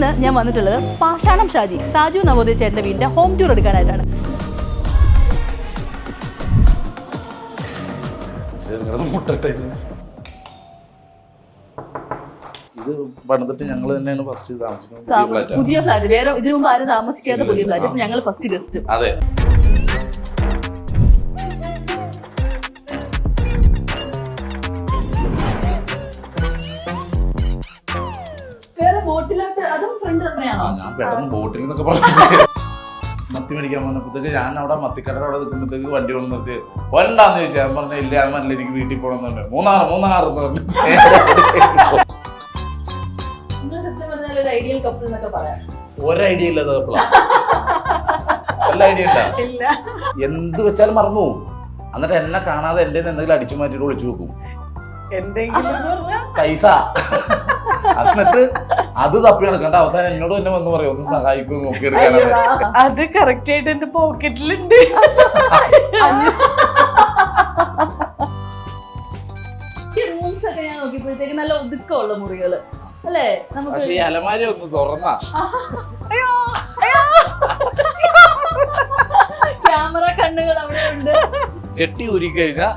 ഇന്ന് ഞാൻ വന്നിട്ടുള്ളത് പാഷാണം ഷാജി സാജു നവോദയ ചേട്ടൻ്റെ വീടിൻ്റെ ഹോം ടൂർ എടുക്കാനായിട്ടാണ്. ഇത് പണിതിട്ട് ഞങ്ങൾ തന്നെയാണ് ഫസ്റ്റ് താമസിക്കുന്നത്. പുതിയ ഫ്ലാറ്റ്, വേറെ ഇതിനു മുമ്പ് ആരും താമസിക്കാത്ത പുതിയ ഫ്ലാറ്റ്. ഞങ്ങൾ ഫസ്റ്റ് ഗസ്റ്റ്. അതെ, വേറെ ബോട്ടിലോട്ട് അതും ഫ്രണ്ട് തന്നെയാണോ? ഞാൻ പെട്ടെന്ന് ബോട്ടിൽ എന്നൊക്കെ പറഞ്ഞു മത്തി മേടിക്കാൻ വന്നപ്പോഴത്തേക്ക് ഞാൻ അവിടെ മത്തിക്കടയുടെ അവിടെ നിൽക്കുമ്പോഴത്തേക്ക് വണ്ടി കൊണ്ട് നിർത്തി വരണ്ടാന്ന് ചോദിച്ചാൽ ഞാൻ പറഞ്ഞ ഇല്ല ഞാൻ പറഞ്ഞില്ല എനിക്ക് വീട്ടിൽ പോകണമെന്ന് പറഞ്ഞു. മൂന്നാർ എന്ന് പറഞ്ഞു. ഒരു ഐഡിയ ഇല്ല വല്ല ഐഡിയ ഇല്ല. എന്ത് വെച്ചാലും മറന്നു പോകും. എന്നിട്ട് എന്നെ കാണാതെ എന്റെ എന്തെങ്കിലും അടിച്ചു മാറ്റിട്ട് വിളിച്ചു വെക്കും പൈസ. എന്നിട്ട് അത് തപ്പി നടക്കണ്ട. അവസാനം എന്നോട് തന്നെ വന്ന് പറയും ഒന്ന് സഹായിക്കും നോക്കി എടുക്കാനാണ്. അത് കറക്റ്റ് ആയിട്ട് എന്റെ പോക്കറ്റിലുണ്ട്. റൂംസ് ഒക്കെ ഞാൻ നോക്കിയപ്പോഴത്തേക്ക് നല്ല ഒതുക്കമുള്ള മുറികള് അല്ലേ? പക്ഷെ ഈ അലമാരി ഒന്ന് തുറന്നാ ക്യാമറ കണ്ണുകൾ അവിടെ ഉണ്ട്. ചെട്ടി ഊരി കഴിഞ്ഞാ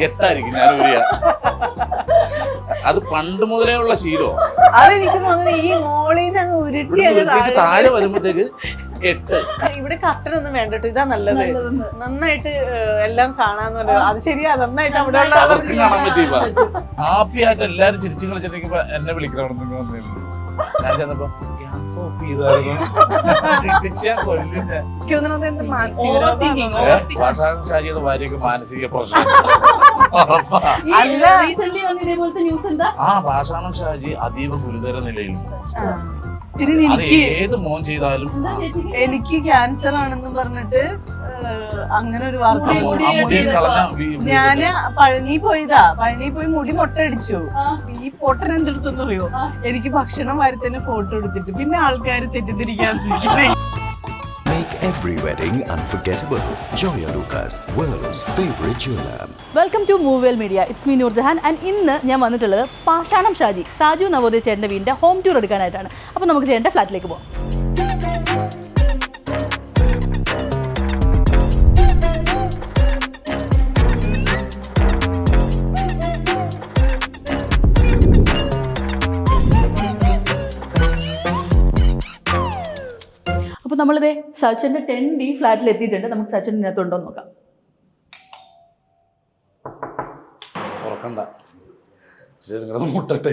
എത്തായിരിക്കും ഞാൻ ഊരിയ. അത് പണ്ട് മുതലേ ഉള്ള ശീലോ. അതെനിക്ക് തോന്നുന്നു ഈ മോളിന്ന് അങ്ങ് ഉരുട്ടി താഴെ വരുമ്പോഴത്തേക്ക് 8. ഇവിടെ കർട്ടൻ ഒന്നും വേണ്ടട്ടോ, ഇതാ നല്ലത്. നന്നായിട്ട് എല്ലാം കാണാന്ന് പറയുന്നത് അത് ശരിയാ. നന്നായിട്ട് അവിടെ അവർക്ക് കാണാൻ പറ്റിയപ്പോ ഹാപ്പി ആയിട്ട് എല്ലാരും ചിരിച്ചു കളിച്ചിട്ടിരിക്കുമ്പോ എന്നെ വിളിക്കണം വന്നിരുന്നു. ഞാൻ ചെന്നപ്പോ ഗ്യാസ് ഓഫ് ചെയ്തായിരുന്നു. ഷാജിയുടെ ഭാര്യക്ക് മാനസിക പ്രശ്നം. പാഷാണം ഷാജി അതീവ ഗുരുതര നിലയിലുണ്ട്. അത് ഏത് മോൻ ചെയ്താലും എനിക്ക് ക്യാൻസർ ആണെന്ന് പറഞ്ഞിട്ട് അങ്ങനെ ഒരു വാർത്ത. ഞാന് പഴനി പോയി മുടി മൊട്ട അടിച്ചു. ഈ പൊട്ടൻ എന്തെടുത്തെന്ന് അറിയോ? എനിക്ക് ഭക്ഷണം വാരത്തന്നെ ഫോട്ടോ എടുത്തിട്ട് പിന്നെ ആൾക്കാർ തെറ്റിദ്ധരിക്കാൻ. Make every wedding unforgettable. Joya Lucas, world's favorite jeweler. Welcome to Movewell media. It's me Noorjahan. And ഇന്ന് ഞാൻ വന്നിട്ടുള്ളത് പാഷാണം ഷാജി സാജു നവോദയ ചേട്ടൻ്റെ വീടിൻ്റെ ഹോം ടൂർ എടുക്കാനായിട്ടാണ്. അപ്പോൾ നമുക്ക് ചേട്ടൻ്റെ ഫ്ലാറ്റിലേക്ക് പോകാം. അപ്പോൾ നമ്മളിതേ സച്ചിൻ്റെ 10D ഫ്ലാറ്റിൽ എത്തിയിട്ടുണ്ട്. നമുക്ക് സച്ചിൻ്റെ ഇതിനകത്തുണ്ടോ എന്ന് നോക്കാം. തുറക്കണ്ട, മുട്ടട്ടെ.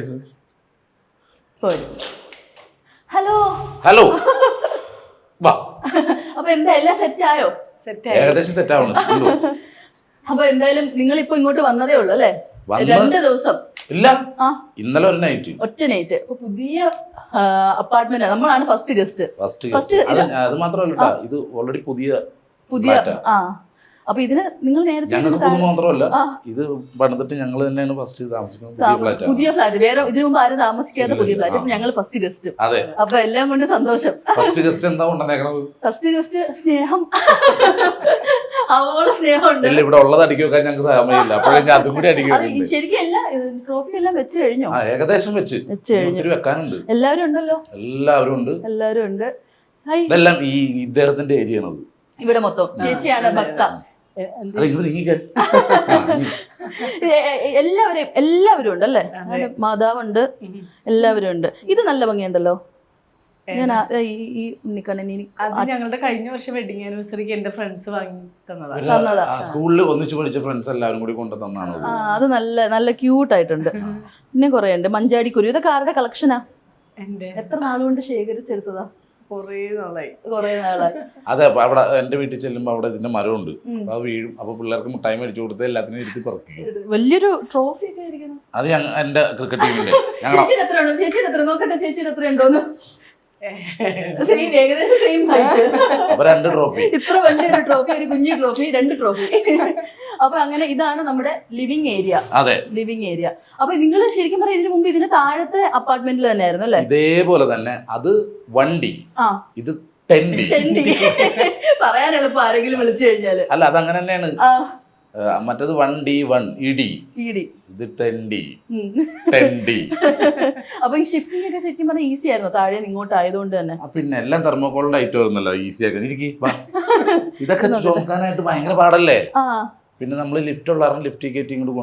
ഹലോ ഹലോ, വാ. അപ്പൊ എന്താ എല്ലാം സെറ്റ് ആയോ? ഏകദേശം സെറ്റാവണം. അപ്പൊ എന്തായാലും നിങ്ങൾ ഇപ്പൊ ഇങ്ങോട്ട് വന്നതേ ഉള്ളൂ അല്ലേ? 2 ദിവസം ഇല്ല, ഇന്നലെ ഒരു നൈറ്റ്, ഒറ്റ നൈറ്റ്. അപ്പൊ പുതിയ അപ്പാർട്ട്മെന്റ് നമ്മളാണ് ഫസ്റ്റ് ഗസ്റ്റ്. അത് മാത്രമല്ല, ഇത് ഓൾറെഡി പുതിയ അപ്പൊ ഇതിന് നിങ്ങൾ നേരത്തെ ഞങ്ങൾക്ക് മാത്രമല്ല, ഇത് പണിതിട്ട് ഞങ്ങൾ തന്നെയാണ് ഫസ്റ്റ് താമസിക്കുന്നത്. പുതിയ ഫ്ലാറ്റ്, വേറെ ഇതിനു മുമ്പ് ആരും താമസിക്കാത്ത പുതിയ ഫ്ലാറ്റ്. ഞങ്ങൾ ഫസ്റ്റ് ഗസ്റ്റ്. അതെ, അപ്പൊ എല്ലാം കൊണ്ട് സന്തോഷം. ഫസ്റ്റ് ഗസ്റ്റ് എന്താ കൊണ്ടുവന്നേക്കണത്? ഫസ്റ്റ് ഗസ്റ്റ് സ്നേഹം. അവള് സ്നേഹമുണ്ട്. ഇവിടെ ഉള്ളത് അടിക്കി വെക്കാൻ ഞങ്ങൾക്ക് സമയമില്ല. അപ്പോഴേക്കും അതും കൂടി അടിക്കി വെക്കും. ശരിക്കും എല്ലാം ട്രോഫി എല്ലാം വെച്ച് കഴിഞ്ഞോ? ഏകദേശം വെച്ച് വെക്കാനുണ്ട്. എല്ലാവരും ഉണ്ടല്ലോ? എല്ലാവരും ഉണ്ട്. ഇതെല്ലാം ഈ ഇദ്ദേഹത്തിന്റെ ഏരിയ ആണത്. ഇവിടെ മൊത്തം ചേച്ചിയാണ് ഭക്ത. എല്ലാവരും ഉണ്ട് അല്ലേ? മാതാവുണ്ട്, എല്ലാവരും ഉണ്ട്. ഇത് നല്ല ഭംഗിയുണ്ടല്ലോ. ഞാൻ ഈ ഞങ്ങളുടെ കഴിഞ്ഞ വർഷം വെഡിങ് ആനിവേഴ്സറിക്ക് എന്റെ ഫ്രണ്ട്സ് വാങ്ങി തന്നതാ. സ്കൂളിൽ ഒന്നിച്ച് പഠിച്ച ഫ്രണ്ട്സ് എല്ലാവരും കൂടി കൊണ്ടു തന്നാണ്. അത് നല്ല ക്യൂട്ട് ആയിട്ടുണ്ട്. പിന്നെ കുറെ ഉണ്ട്. മഞ്ചാടി കുരു, ഇതൊക്കെ ആരുടെ കളക്ഷനാ? എത്ര നാളുകൊണ്ട് ശേഖരിച്ചെടുത്തതാ? കൊറേ നാളായി. അതെ, അവിടെ എന്റെ വീട്ടിൽ ചെല്ലുമ്പോ അവിടെ ഇതിന്റെ മരമുണ്ട്. അത് വീഴും. അപ്പൊ പിള്ളേർക്ക് മുട്ടായി മേടിച്ചു കൊടുത്ത് എല്ലാത്തിനും ഇരുത്തി പറക്കി. വലിയൊരു ട്രോഫി ഒക്കെ ആയിരിക്കുന്നു. അത് എന്റെ ക്രിക്കറ്റ് ടീമിന്റെ. ചേച്ചിയുടെ എത്ര നോക്കട്ടെ, ചേച്ചിയുടെ എത്ര ഉണ്ടോന്ന്. ഏകദേശം സെയിം ഹൈറ്റ്. 2 ട്രോഫി. ഇത്ര വലിയൊരു ട്രോഫി, ഒരു കുഞ്ഞു ട്രോഫി, 2 ട്രോഫി. അപ്പൊ അങ്ങനെ ഇതാണ് നമ്മുടെ ലിവിംഗ് ഏരിയ. അതെ, ലിവിംഗ് ഏരിയ. അപ്പൊ നിങ്ങൾ ശരിക്കും പറയാം ഇതിനു മുമ്പ് ഇതിന് താഴത്തെ അപ്പാർട്ട്മെന്റിൽ തന്നെ ആയിരുന്നു അല്ലേ? ഇതേപോലെ തന്നെ. അത് 1D, ഇത് 10D. പറയാൻ എളുപ്പം ആരെങ്കിലും വിളിച്ചു കഴിഞ്ഞാല്. അല്ല, അതങ്ങനെ തന്നെയാണ്. മറ്റേത് 1D1 ഇടി, ഇടി. ഇത് 10D. അപ്പൊ ഈ ഷിഫ്റ്റിംഗ് ഒക്കെ ശരിക്കും പറഞ്ഞാൽ ഈസി ആയിരുന്നു, താഴെ ഇങ്ങോട്ട് ആയതുകൊണ്ട് തന്നെ. പിന്നെ എല്ലാം തെർമോക്കോളിന്റെ ഐറ്റം വരുന്നല്ലോ, ഈസി ആക്കാൻ. ഇതൊക്കെ ചുമക്കാനായിട്ട് ഭയങ്കര പാടല്ലേ. പിന്നെ നമ്മൾ ലിഫ്റ്റ് ഉള്ളായിരുന്നു, ലിഫ്റ്റ് കയറ്റി ഇങ്ങോട്ട്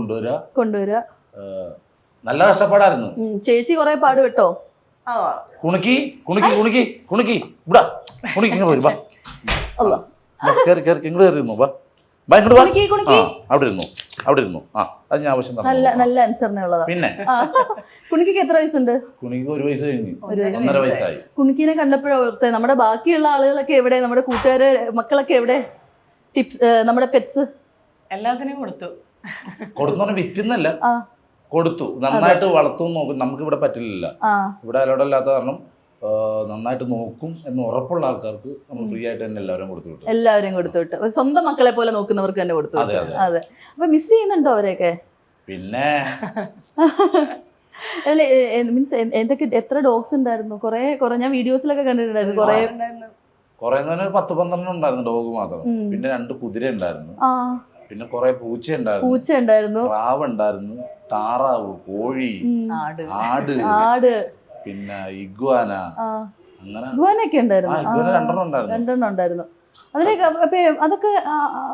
കൊണ്ടുവരിക. നല്ല കഷ്ടപ്പാടായിരുന്നു. ചേച്ചി കുറെ പാട് വിട്ടോ. കുണുക്കി ഇവിടെ കുണുക്കി ഇങ്ങനെ വരും. കേറി ഇങ്ങോട്ട് കയറിയിരുന്നു. അവിടെ ഇരുന്നു. അത് ഞാൻ ആവശ്യം നല്ല അനുസരണയുള്ളതാ. പിന്നെ കുണിക്ക് എത്ര വയസ്സുണ്ട്? കുണിക്ക് 1 വയസ്സ് കഴിഞ്ഞു, 1.5 വയസ്സായി. കുണിക്കിനെ കണ്ടപ്പോഴേ നമ്മുടെ ബാക്കിയുള്ള ആളുകളൊക്കെ എവിടെ, നമ്മുടെ കൂട്ടുകാര് മക്കളൊക്കെ എവിടെ? ടിപ്സ്, നമ്മുടെ പെറ്റ്സ് എല്ലാത്തിനും കൊടുത്തു വിറ്റുന്നല്ല, കൊടുത്തു. നന്നായിട്ട് വളർത്തും നോക്കും. നമുക്ക് ഇവിടെ പറ്റില്ല, ഇവിടെ അലോടല്ലാത്ത കാരണം നന്നായിട്ട് നോക്കും എന്ന് ഉറപ്പുള്ള ആൾക്കാർക്ക് നമ്മൾ ഫ്രീ ആയിട്ട് തന്നെ എല്ലാവരും കൊടുത്തു വിട്ടു. സ്വന്തം മക്കളെ പോലെ നോക്കുന്നവർക്ക് തന്നെ കൊടുത്തു. അതെ. അപ്പൊ മിസ് ചെയ്യുന്നുണ്ടോ അവരെയൊക്കെ? പിന്നെ അല്ലെ, മീൻസ് എന്തൊക്കെ, എത്ര ഡോഗ്സ് ഉണ്ടായിരുന്നു? കുറെ ഞാൻ വീഡിയോസിലൊക്കെ കണ്ടിട്ടുണ്ടായിരുന്നു. കുറെ 10-12 ഉണ്ടായിരുന്നു ഡോഗ് മാത്രം. പിന്നെ 2 കുതിര ഉണ്ടായിരുന്നു, പിന്നെ കുറെ പൂച്ച ഉണ്ടായിരുന്നു, പ്രാവ് ഉണ്ടായിരുന്നു, താറാവ്, കോഴി, ആട്, പിന്നെ ഇഗ്വാന, അങ്ങനെ ഇഗ്വാനൊക്കെ ഉണ്ടായിരുന്നു. 2 ഉണ്ടായിരുന്നു. അതൊക്കെ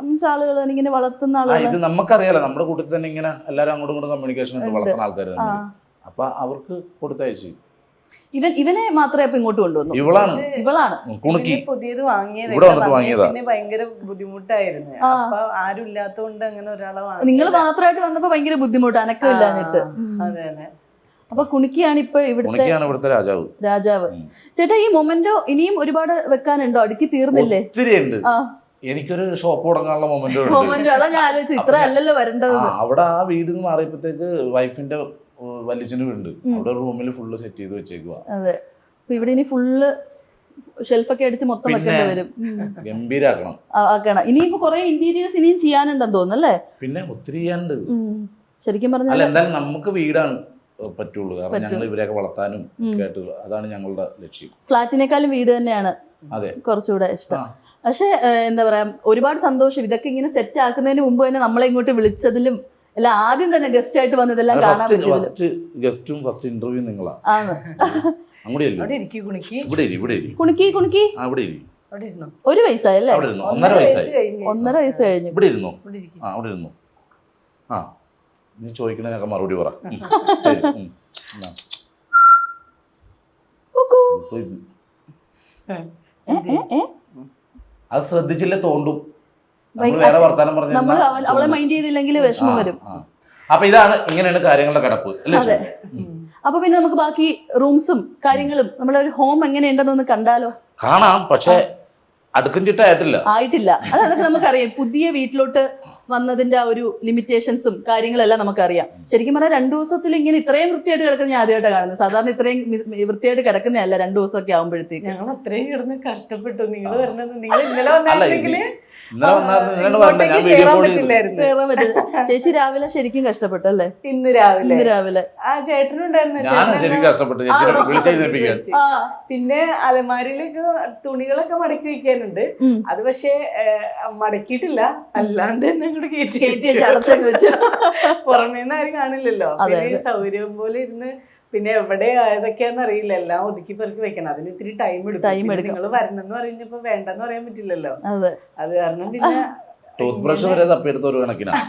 മീൻസ് ആളുകൾ ഇങ്ങനെ വളർത്തുന്ന ആളുകൾ. ഇത് നമുക്കറിയാലോ, നമ്മുടെ കൂട്ടത്തിൽ തന്നെ ഇങ്ങനെ എല്ലാവരും അങ്ങോട്ടും ഇങ്ങോട്ടും കമ്മ്യൂണിക്കേഷൻ ഉണ്ട്, വളർത്തുന്ന ആൾക്കാർ. അപ്പൊ അവർക്ക് കൊടുത്തയച്ചു. ഇവനെ മാത്രമേ അപ്പൊ ഇങ്ങോട്ട് കൊണ്ടുവന്നു. ഇവളാണ് പുതിയത് വാങ്ങിയത്. പിന്നെ ഭയങ്കര ബുദ്ധിമുട്ടായിരുന്നു. അപ്പൊ ആരും ഇല്ലാത്തതുകൊണ്ട് അങ്ങനെ ഒരാളെ നിങ്ങൾ മാത്രമായിട്ട് വന്നപ്പോ ഭയങ്കര ബുദ്ധിമുട്ട്, അനക്കമില്ലാഞ്ഞിട്ട്. അതെ അതെ. അപ്പൊ കുണിക്കിയാണ് ഇപ്പൊ ഇവിടുത്തെ രാജാവ്. ചേട്ടാ, ഈ മൊമെന്റോ ഇനിയും ഒരുപാട് വെക്കാനുണ്ടോ? അടുക്കി തീർന്നില്ലേ? എനിക്കൊരു ഷോപ്പ് തുടങ്ങാനുള്ള മൊമെന്റോ. അതാ ഞാൻ ആലോചിച്ചു, ഇത്ര അല്ലല്ലോ വരേണ്ടത്. അവിടെ ആ വീട് മാറിയപ്പോഴത്തേക്ക് വൈഫിന്റെ വലിയച്ഛൻ്റെ വീടുണ്ട്, അവിടെ റൂമിൽ ഫുള്ള് സെറ്റ് ചെയ്ത് വെച്ചേക്കുക. അതെ. അപ്പൊ ഇവിടെ ഇനി ഫുള്ള് ഷെൽഫൊക്കെ അടിച്ച് മൊത്തം വെക്കേണ്ടി വരും. ഗംഭീരാക്കണം. ഇനിയിപ്പോ കുറെ ഇന്റീരിയേഴ്സ് ഇനിയും ചെയ്യാനുണ്ടെന്ന് തോന്നുന്നു അല്ലേ? പിന്നെ ഒത്തിരി ചെയ്യാനുണ്ട് ശരിക്കും പറഞ്ഞാൽ. എന്തായാലും നമുക്ക് വീടാണ് പറ്റുള്ളൂ, കാരണം ഞങ്ങൾ ഇവരെയൊക്കെ വളർത്താനും കേട്ടുള്ളൂ. അതാണ് ഞങ്ങളുടെ ലക്ഷ്യം. ഫ്ലാറ്റിനേക്കാളും വീട് തന്നെയാണ് കുറച്ചുകൂടെ ഇഷ്ടം. പക്ഷെ എന്താ പറയാ, ഒരുപാട് സന്തോഷം ഇതൊക്കെ ഇങ്ങനെ സെറ്റ് ആക്കുന്നതിന് മുമ്പ് തന്നെ നമ്മളെ ഇങ്ങോട്ട് വിളിച്ചതിലും അല്ല, ആദ്യം തന്നെ ഗസ്റ്റ് ആയിട്ട് വന്നതെല്ലാം കാണാൻ ഗസ്റ്റും ഫസ്റ്റ് ഇന്റർവ്യൂ നിങ്ങളാണ്. ഒരു വയസ്സായല്ലേ? 1.5 വയസ്സ് കഴിഞ്ഞു. ഇവിടെ ഇരുന്നു. നീ ചോദിക്കണൊക്കെ മറുപടി പറ. അത് ശ്രദ്ധിച്ചില്ലേ തോണ്ടും. അവളെ മൈൻഡ് ചെയ്തില്ലെങ്കിൽ വിഷമം വരും. അപ്പൊ ഇതാണ്, ഇങ്ങനെയാണ് കാര്യങ്ങളുടെ കിടപ്പ്. അപ്പൊ പിന്നെ നമുക്ക് ബാക്കി റൂംസും കാര്യങ്ങളും നമ്മുടെ ഒരു ഹോം എങ്ങനെയുണ്ടെന്നൊന്ന് കണ്ടാലോ? കാണാം, പക്ഷെ അടുക്കും ചിട്ടായിട്ടില്ല. അതൊക്കെ നമുക്കറിയാം. പുതിയ വീട്ടിലോട്ട് വന്നതിന്റെ ആ ഒരു ലിമിറ്റേഷൻസും കാര്യങ്ങളെല്ലാം നമുക്കറിയാം. ശരിക്കും പറഞ്ഞാൽ 2 ദിവസത്തിൽ ഇങ്ങനെ ഇത്രയും വൃത്തിയായിട്ട് കിടക്കുന്ന ഞാൻ ആദ്യമായിട്ടാണ് കാണുന്നത്. സാധാരണ ഇത്രയും വൃത്തിയായിട്ട് കിടക്കുന്നതല്ല 2 ദിവസമൊക്കെ ആകുമ്പോഴത്തേക്ക്. ഞങ്ങൾ അത്രയും കിടന്ന് കഷ്ടപ്പെട്ടു. നിങ്ങൾ വരണത്, നിങ്ങൾ ഇന്നലെ വന്നിട്ടുണ്ടെങ്കിൽ ചേച്ചി രാവിലെ ശരിക്കും കഷ്ടപ്പെട്ടു അല്ലേ? ഇന്ന് രാവിലെ ആ ചേട്ടനുണ്ടായിരുന്നു. പിന്നെ അലമാരിയിലേക്ക് തുണികളൊക്കെ മടക്കി വെക്കാനുണ്ട്. അത് പക്ഷെ മടക്കിയിട്ടില്ല, അല്ലാണ്ട് തന്നെ ഇങ്ങോട്ട് പുറമേന്ന് ആരും കാണില്ലല്ലോ. സൗകര്യം പോലെ ഇരുന്ന്, പിന്നെ എവിടെ ഏതൊക്കെയാന്ന് അറിയില്ല, എല്ലാം ഒതുക്കി പെറുക്കി വെക്കണം. അതിന് ഇത്തിരി ടൈം എടുക്കും. നിങ്ങൾ വരണമെന്ന് പറഞ്ഞപ്പോ വേണ്ടെന്ന് പറയാൻ പറ്റില്ലല്ലോ. അത് കാരണം പിന്നെ ടൂത്ത് ബ്രഷ് വരെ തപ്പിയെടുത്ത ഒരു കണക്കിനാണ്.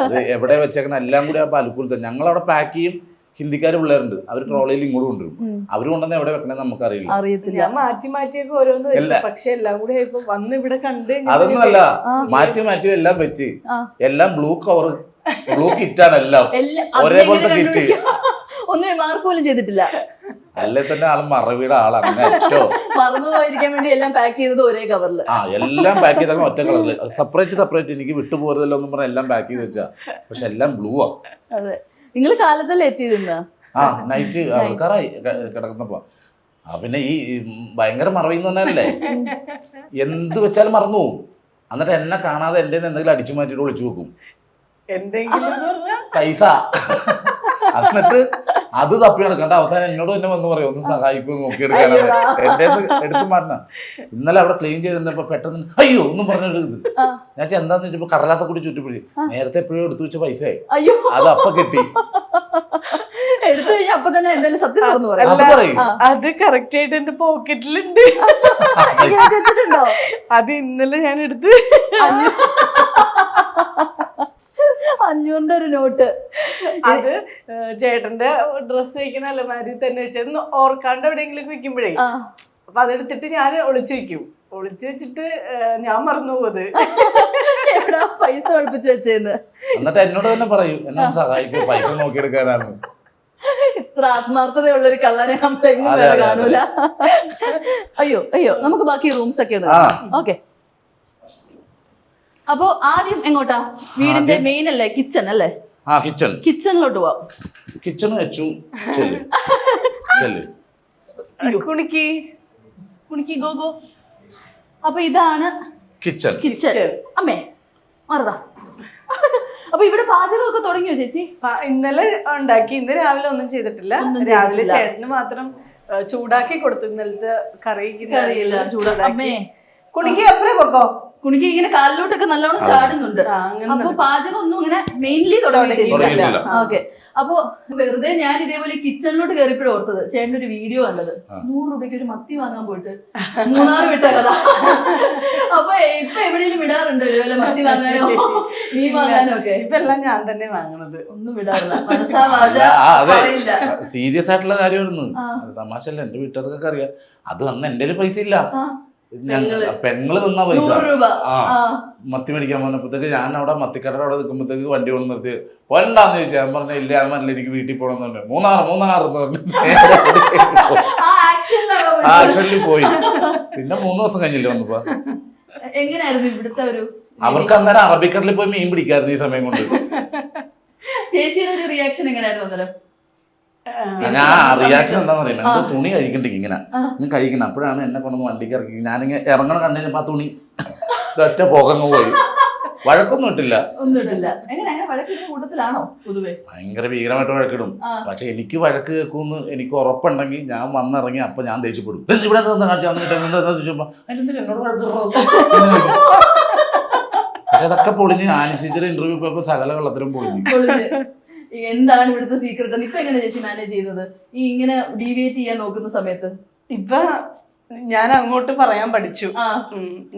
അത് എവിടെ വെച്ചേക്കണം എല്ലാം കൂടി ആ പലക്കൂലത്തെ. ഞങ്ങളവിടെ പാക്ക് ചെയ്യും. ഹിന്ദിക്കാർ പിള്ളേരുണ്ട്, അവർ ട്രോളിയിൽ ഇങ്ങോട്ട് കൊണ്ടുവരും. അവർ കൊണ്ടുവന്ന് എവിടെ വെക്കണേ നമുക്ക് അറിയില്ല. ഞാൻ മാറ്റിയൊക്കെ ഓരോന്ന് വെച്ചു. പക്ഷെ എല്ലാം കൂടി ആയപ്പോ വന്ന് ഇവിടെ കണ്ട് അതൊന്നുമല്ല, മാറ്റി എല്ലാം വെച്ച് എല്ലാം ബ്ലൂ കവർ, ബ്ലൂ കിറ്റാണ് എല്ലാം ഒരേപോലത്തെ കിറ്റ്. ഒന്നും മാർക്ക് പോലും ചെയ്തിട്ടില്ല. അല്ലേ തന്നെ ആള് മറവിയുടെ ആളാണ്. മറന്നു പോയിരിക്കാൻ വേണ്ടി എല്ലാം പാക്ക് ചെയ്തത് ഒരേ കവറിൽ. എല്ലാം പാക്ക് ചെയ്ത ഒറ്റ കളറില്, സെപ്പറേറ്റ് എനിക്ക് വിട്ടുപോരുതല്ലോ എന്നും പറഞ്ഞ എല്ലാം പാക്ക് ചെയ്ത് വെച്ചാ. പക്ഷെ എല്ലാം ബ്ലൂ ആ. അതെ. നിങ്ങൾ കാലത്തല്ലേ എത്തിയതെന്ന്? നൈറ്റ് ആൾക്കാരായി കിടക്കുന്നപ്പോ. പിന്നെ ഈ ഭയങ്കര മറവിന്ന് പറഞ്ഞാലല്ലേ, എന്ത് വെച്ചാലും മറന്നു പോകും. എന്നിട്ട് എന്നെ കാണാതെ എൻ്റെ എന്തെങ്കിലും അടിച്ചു മാറ്റിയിട്ട് വിളിച്ചു വെക്കും. എന്തെങ്കിലും എന്ന് പറഞ്ഞാ പൈസ. എന്നിട്ട് അത് തപ്പി നടക്കണ്ട. അവസാനം എന്നോട് തന്നെ വന്ന് പറയും ഒന്ന് സഹായിക്കും നോക്കിയെടുക്കാനാണ്. എന്റെ എടുത്ത് മാറ്റണം. ഇന്നലെ അവിടെ ക്ലീൻ ചെയ്തിരുന്നപ്പോ പെട്ടെന്ന് അയ്യോ ഒന്നും പറഞ്ഞൊരു ഇത് ഞാൻ എന്താന്ന് വെച്ചപ്പോ കടലാസ കൂടി ചുറ്റിപ്പിടി നേരത്തെ എപ്പോഴും എടുത്തു വെച്ച പൈസയായി. അയ്യോ അത് അപ്പൊ കെട്ടി. എടുത്തു കഴിഞ്ഞാൽ അപ്പൊ തന്നെ എന്തായാലും സത്യം തുറന്നു പറയും. അത് പറയും. അത് കറക്റ്റ് ആയിട്ട് എന്റെ പോക്കറ്റിലുണ്ട്. ഇങ്ങനെ വെച്ചിട്ടുണ്ടോ? അത് ഇന്നലെ ഞാൻ എടുത്ത് 500 ഒരു നോട്ട്. അത് ചേട്ടന്റെ ഡ്രസ്സ് വയ്ക്കുന്ന അലമാരി തന്നെ വെച്ചത് ഓർക്കാണ്ട് എവിടെയെങ്കിലും വെക്കുമ്പോഴേ അപ്പൊ അതെടുത്തിട്ട് ഞാൻ ഒളിച്ചു വെക്കും. ഒളിച്ചു വെച്ചിട്ട് ഞാൻ മറന്നു പോയത് എവിടാ പൈസ ഒളിപ്പിച്ച് വെച്ചേന്ന്. എന്നിട്ട് എന്നോട് തന്നെ പറയും എന്നെ സഹായിക്കും പൈസ നോക്കിയെടുക്കാനാണ്. ഇത്ര ആത്മാർത്ഥതയുള്ളൊരു കള്ളനെ നമ്മൾ എങ്ങും വേറെ കാണൂല. അയ്യോ അയ്യോ നമുക്ക് ബാക്കി റൂംസ് ഒക്കെ ഒന്ന് ഓക്കെ. അപ്പൊ ആദ്യം എങ്ങോട്ടാ? വീടിന്റെ മെയിൻ അല്ലേ കിച്ചൺ അല്ലേ? കിച്ചണിലോട്ട് പോവാം. കിച്ചൺ വെച്ചു കുണിക്ക് കുണിക്ക് ഗോ ഗോ. അപ്പൊ ഇതാണ് കിച്ചൺ. അമ്മേ മാറടാ. അപ്പൊ ഇവിടെ പാചകമൊക്കെ തുടങ്ങിയോ ചേച്ചി? ഇന്നലെ ഉണ്ടാക്കി. ഇന്ന് രാവിലെ ഒന്നും ചെയ്തിട്ടില്ല. രാവിലെ ചേട്ടന് മാത്രം ചൂടാക്കി കൊടുത്തു. ഇന്നലത്തെ കറിയില്ല ചൂടാക്കി. കുണിക്ക് അപ്പുറേ പൊക്കോ. കുണിക്ക് ഇങ്ങനെ കാലിലോട്ടൊക്കെ നല്ലോണം ചാടുന്നുണ്ട്. അപ്പൊ പാചകം ഒന്നും ഇങ്ങനെ മെയിൻലി തുടങ്ങിയിട്ടില്ല. ഓക്കെ. അപ്പൊ വെറുതെ ഞാൻ ഇതേപോലെ കിച്ചണിലോട്ട് കയറിയപ്പോഴും ഓർത്തത് ചേട്ടൻ്റെ ഒരു വീഡിയോ കണ്ടത് 100 രൂപയ്ക്ക് ഒരു മത്തി വാങ്ങാൻ പോയിട്ട് 3 വിട്ട കഥ. അപ്പൊ ഇപ്പൊ എവിടെയെങ്കിലും വിടാറുണ്ടോ ഇതുപോലെ മത്തി വാങ്ങാനോ മീൻ വാങ്ങാനോ ഒക്കെ? ഇപ്പൊ എല്ലാം ഞാൻ തന്നെ വാങ്ങണത്. ഒന്നും വിടാറില്ല. മനസ്സാ വാച പറയില്ല. സീരിയസ് ആയിട്ടുള്ള കാര്യമായിരുന്നു. തമാശല്ല. എന്റെ വീട്ടുകാർക്കൊക്കെ അറിയാം. അത് അന്ന് എന്റെ പൈസ ഇല്ല. പെങ്ങള് തന്ന പൈസ. 100 രൂപ. മത്തി മേടിക്കാൻ വന്നപ്പോഴത്തേക്ക് ഞാൻ അവിടെ മത്തിക്കടയുടെ അവിടെ നിൽക്കുമ്പോഴത്തേക്ക് വണ്ടി കൊണ്ട് നിർത്തി പോരണ്ടാന്ന് ചോദിച്ചാൽ ഞാൻ പറഞ്ഞ ഇല്ല ഞാൻ പറഞ്ഞില്ല എനിക്ക് വീട്ടിൽ പോകണമെന്ന് പറഞ്ഞു. മൂന്നാറ് പറഞ്ഞു. ആക്ഷനിൽ പോയി. പിന്നെ 3 ദിവസം കഴിഞ്ഞില്ലേ വന്നപ്പോ. എങ്ങനെയായിരുന്നു ഇവിടുത്തെ ഒരു? അവർക്ക് അന്നേരം അറബിക്കടലിൽ പോയി മീൻ പിടിക്കായിരുന്നു ഈ സമയം കൊണ്ട്. ചേച്ചിയുടെ ഒരു റിയാക്ഷൻ എങ്ങനെയായിരുന്നു അന്നേരം? ഞാൻ റിയാക്ഷൻ എന്താ പറയുക എന്തോ തുണി കഴിക്കണ്ടേ ഇങ്ങനെ ഞാൻ കഴിക്കണം. അപ്പോഴാണ് എന്നെ കൊണ്ടൊന്ന് വണ്ടിക്ക് ഇറക്കി ഞാനിങ്ങനെ ഇറങ്ങണ കണ്ടു. ആ തുണി ഒറ്റ പോകങ്ങ് പോയി. വഴക്കൊന്നും ഇട്ടില്ല. ഭയങ്കര ഭീകരമായിട്ട് വഴക്കിടും. പക്ഷെ എനിക്ക് വഴക്ക് കേൾക്കുമെന്ന് എനിക്ക് ഉറപ്പുണ്ടെങ്കിൽ ഞാൻ വന്നിറങ്ങി അപ്പൊ ഞാൻ ദേഷ്യപ്പെടും. ഇവിടെ ചോദിച്ചപ്പോ അതിനെന്തിനാ എന്നോട് വഴക്ക്? പക്ഷെ അതൊക്കെ പൊളിഞ്ഞ് ആനിസിച്ചൊരു ഇന്റർവ്യൂ പോയപ്പോ സകല വെള്ളത്തിലും പൊളിഞ്ഞു. എന്താണ് ഇവിടുത്തെ സീക്രട്ട്? ഇപ്പൊ എങ്ങനെ ചേച്ചി മാനേജ് ചെയ്തത് ഈ ഇങ്ങനെ ഡീവിയേറ്റ് ചെയ്യാൻ നോക്കുന്ന സമയത്ത്? ഇപ്പൊ ഞാൻ അങ്ങോട്ട് പറയാൻ പഠിച്ചു.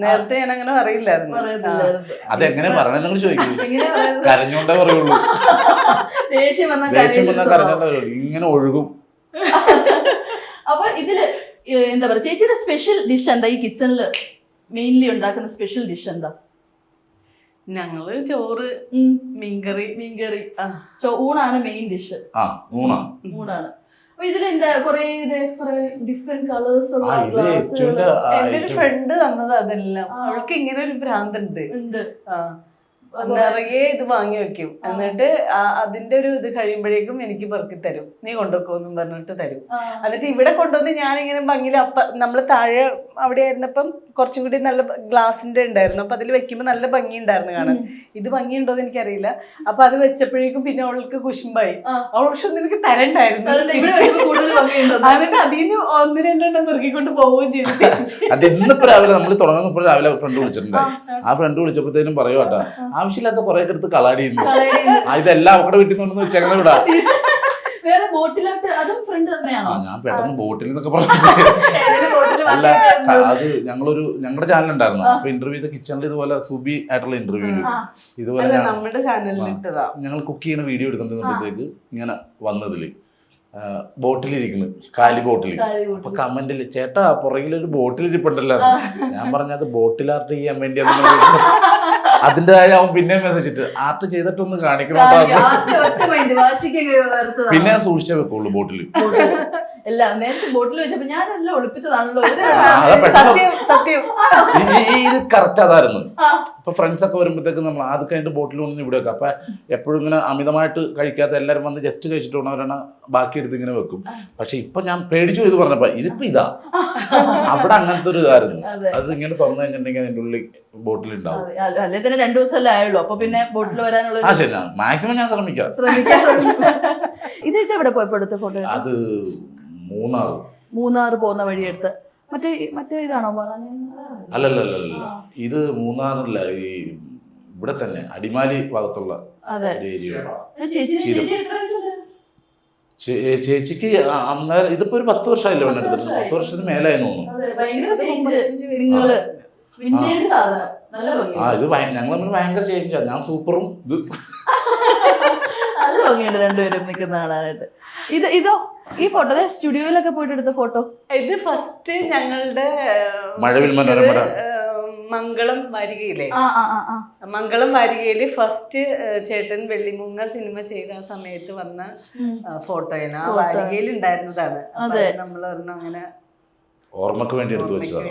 നേരത്തെ ഞാൻ അങ്ങനെ പറയില്ലായിരുന്നു. അതെങ്ങനെ പറയണ നിങ്ങൾ ചോദിക്കും. കരഞ്ഞോണ്ടേ പറയുള്ളൂ. ദേഷ്യം വന്നാൽ കരഞ്ഞോണ്ടേ പറയുള്ളൂ. ഇങ്ങനെ ഒഴുകും. അപ്പൊ ഇതില് എന്താ പറയാ ചേച്ചിയുടെ സ്പെഷ്യൽ ഡിഷ് എന്താ? ഈ കിച്ചണില് മെയിൻലി ഉണ്ടാക്കുന്ന സ്പെഷ്യൽ ഡിഷ് എന്താ? ഞങ്ങള് ചോറ് മീൻകറി. ഊണാണ് മെയിൻ ഡിഷ്. ഊണാണ്. അപ്പൊ ഇതിലെന്താ കൊറേ ഡിഫറെന്റ് കളേഴ്സ് ഉള്ള എന്റെ ഒരു ഫ്രണ്ട് തന്നത് അതെല്ലാം. അവൾക്ക് ഇങ്ങനെ ഒരു ഭ്രാന്തുണ്ട്. നിറയെ ഇത് വാങ്ങി വെക്കും. എന്നിട്ട് അതിന്റെ ഒരു ഇത് കഴിയുമ്പോഴേക്കും എനിക്ക് പെറുക്കി തരും. നീ കൊണ്ടുവെക്കോന്നും പറഞ്ഞിട്ട് തരും. എന്നിട്ട് ഇവിടെ കൊണ്ടുവന്ന് ഞാനിങ്ങനെ ഭംഗിയിൽ നമ്മള് താഴെ അവിടെ ആയിരുന്നപ്പം കുറച്ചും കൂടി നല്ല ഗ്ലാസിന്റെ ഉണ്ടായിരുന്നു. അപ്പൊ അതിൽ വെക്കുമ്പോ നല്ല ഭംഗി ഉണ്ടായിരുന്നു കാണാൻ. ഇത് ഭംഗിയുണ്ടോന്ന് എനിക്കറിയില്ല. അപ്പൊ അത് വെച്ചപ്പോഴേക്കും പിന്നെ അവൾക്ക് കുശുമ്പായി. അവൾ പക്ഷെ നിനക്ക് തരണ്ടായിരുന്നു. എന്നിട്ട് അതിന് 1-2 പെറുക്കിക്കൊണ്ട് പോവുകയും ചെയ്തു. അത് ഇന്നിപ്പോ രാവിലെ നമ്മൾ തുടങ്ങുന്നപ്പോൾ രാവിലെ ഫ്രണ്ട് വിളിച്ചിട്ടുണ്ടായി. ആ ഫ്രണ്ട് വിളിച്ചപ്പോഴത്തേനും പറയുവാട്ടാ ആവശ്യമില്ലാത്ത കുറെ എടുത്ത് കളാടിയിരുന്നു. ഇതെല്ലാം അവിടെ വീട്ടിൽ കൊണ്ടെന്ന് വെച്ചങ്ങനെ വിടാ. ഞാൻ പെട്ടെന്ന് ബോട്ടിൽ എന്നൊക്കെ പറഞ്ഞു. അല്ല അത് ഞങ്ങളുടെ ചാനൽ ഉണ്ടായിരുന്നു. അപ്പൊ ഇന്റർവ്യൂ കിച്ചണിൽ ഇതുപോലെ സുബി ആയിട്ടുള്ള ഇന്റർവ്യൂല് ഇതുപോലെ ഞങ്ങൾ കുക്ക് ചെയ്യുന്ന വീഡിയോ എടുക്കുമ്പോഴത്തേക്ക് ഇങ്ങനെ വന്നതില് ബോട്ടിലിരിക്കുന്നു കാലി ബോട്ടിൽ. അപ്പൊ കമന്റില് ചേട്ടാ പുറകിലൊരു ബോട്ടിൽ ഇരിപ്പുണ്ടല്ലോ. ഞാൻ പറഞ്ഞത് ബോട്ടിൽ ആർട്ട് ചെയ്യാൻ വേണ്ടിയാണ്. അതിന്റെ കാര്യം അവൻ പിന്നെ മെസ്സേജ് ഇട്ട് ആർട്ട് ചെയ്തിട്ടൊന്ന് കാണിക്കണം. പിന്നെ ഞാൻ സൂക്ഷിച്ചേ വെക്കുള്ളൂ ബോട്ടിൽ. എല്ലാം നേരത്തെ ബോട്ടിൽ വെച്ചപ്പോ ഞാനെല്ലാം ഒളിപ്പിച്ചതാണല്ലോ സത്യം സത്യം. ഇത് കറക്റ്റ് അതായിരുന്നു. ഇപ്പൊ ഫ്രണ്ട്സ് ഒക്കെ വരുമ്പോഴത്തേക്ക് നമ്മൾ അത് കഴിഞ്ഞിട്ട് ബോട്ടിൽ കൊണ്ടു ഇവിടെ വെക്കാം. അപ്പൊ എപ്പോഴും ഇങ്ങനെ അമിതമായിട്ട് കഴിക്കാത്ത എല്ലാവരും വന്ന് ജസ്റ്റ് കഴിച്ചിട്ട് കൊണ്ടവരാണ് ബാക്കി എടുത്ത് ഇങ്ങനെ വെക്കും. പക്ഷെ ഇപ്പൊ ഞാൻ പേടിച്ചു ഇത് പറഞ്ഞപ്പോ ഇതിപ്പോ ഇതാ അവിടെ അങ്ങനത്തെ ഒരു ഇതായിരുന്നു. അത് ഇങ്ങനെ തുറന്നു കഴിഞ്ഞിട്ടുണ്ടെങ്കിൽ അതിന്റെ ഉള്ളിൽ ബോട്ടിൽ ഉണ്ടാവും. അല്ലെ തന്നെ 2 ദിവസമല്ലേ ആയുള്ളൂ. അപ്പൊ പിന്നെ ബോട്ടിൽ വരാനുള്ള ശരി, മാക്സിമം ഞാൻ ശ്രമിക്കാം. ഇത് എവിടെ പോയപ്പോ എടുത്ത ഫോട്ടോ? അത് മൂന്നാർ പോകുന്ന വഴി എടുത്ത്. മറ്റേ ഇതാണോ? അല്ലല്ല, ഇത് മൂന്നാറില്ല, ഈ ഇവിടെ തന്നെ അടിമാലി ഭാഗത്തുള്ള ഏരിയ. ചേച്ചിക്ക് അന്നേരം ഇതിപ്പോ ഒരു 10 വർഷമായില്ലേ വേണ്ടെടുത്തിട്ട്? 10 വർഷത്തിന് മേലായി തോന്നുന്നു. ഇത് ഞങ്ങൾ തമ്മിൽ ഭയങ്കര ചേഞ്ചാ. ഞാൻ സൂപ്പറും ഇത് നല്ല ഭംഗിയുണ്ട് രണ്ടുപേരും നിൽക്കുന്ന കാണാനായിട്ട്. ഇതോ ഈ ഫോട്ടോ സ്റ്റുഡിയോയിലൊക്കെ പോയിട്ട് എടുത്ത ഫോട്ടോ? ഇത് ഫസ്റ്റ് ഞങ്ങളുടെ മഴവിൽ മനോരമ മംഗളം വാരികയിലെ മംഗളം വാരികയില് ഫസ്റ്റ് ചേട്ടൻ വെള്ളിമുങ്ങ സിനിമ ചെയ്ത ആ സമയത്ത് വന്ന ഫോട്ടോയാണ്. ആ വാരികയിൽ ഉണ്ടായിരുന്നതാണ്. നമ്മൾ അങ്ങനെ ഓർമ്മക്ക് വേണ്ടി എടുത്തു വെച്ചതാണ്.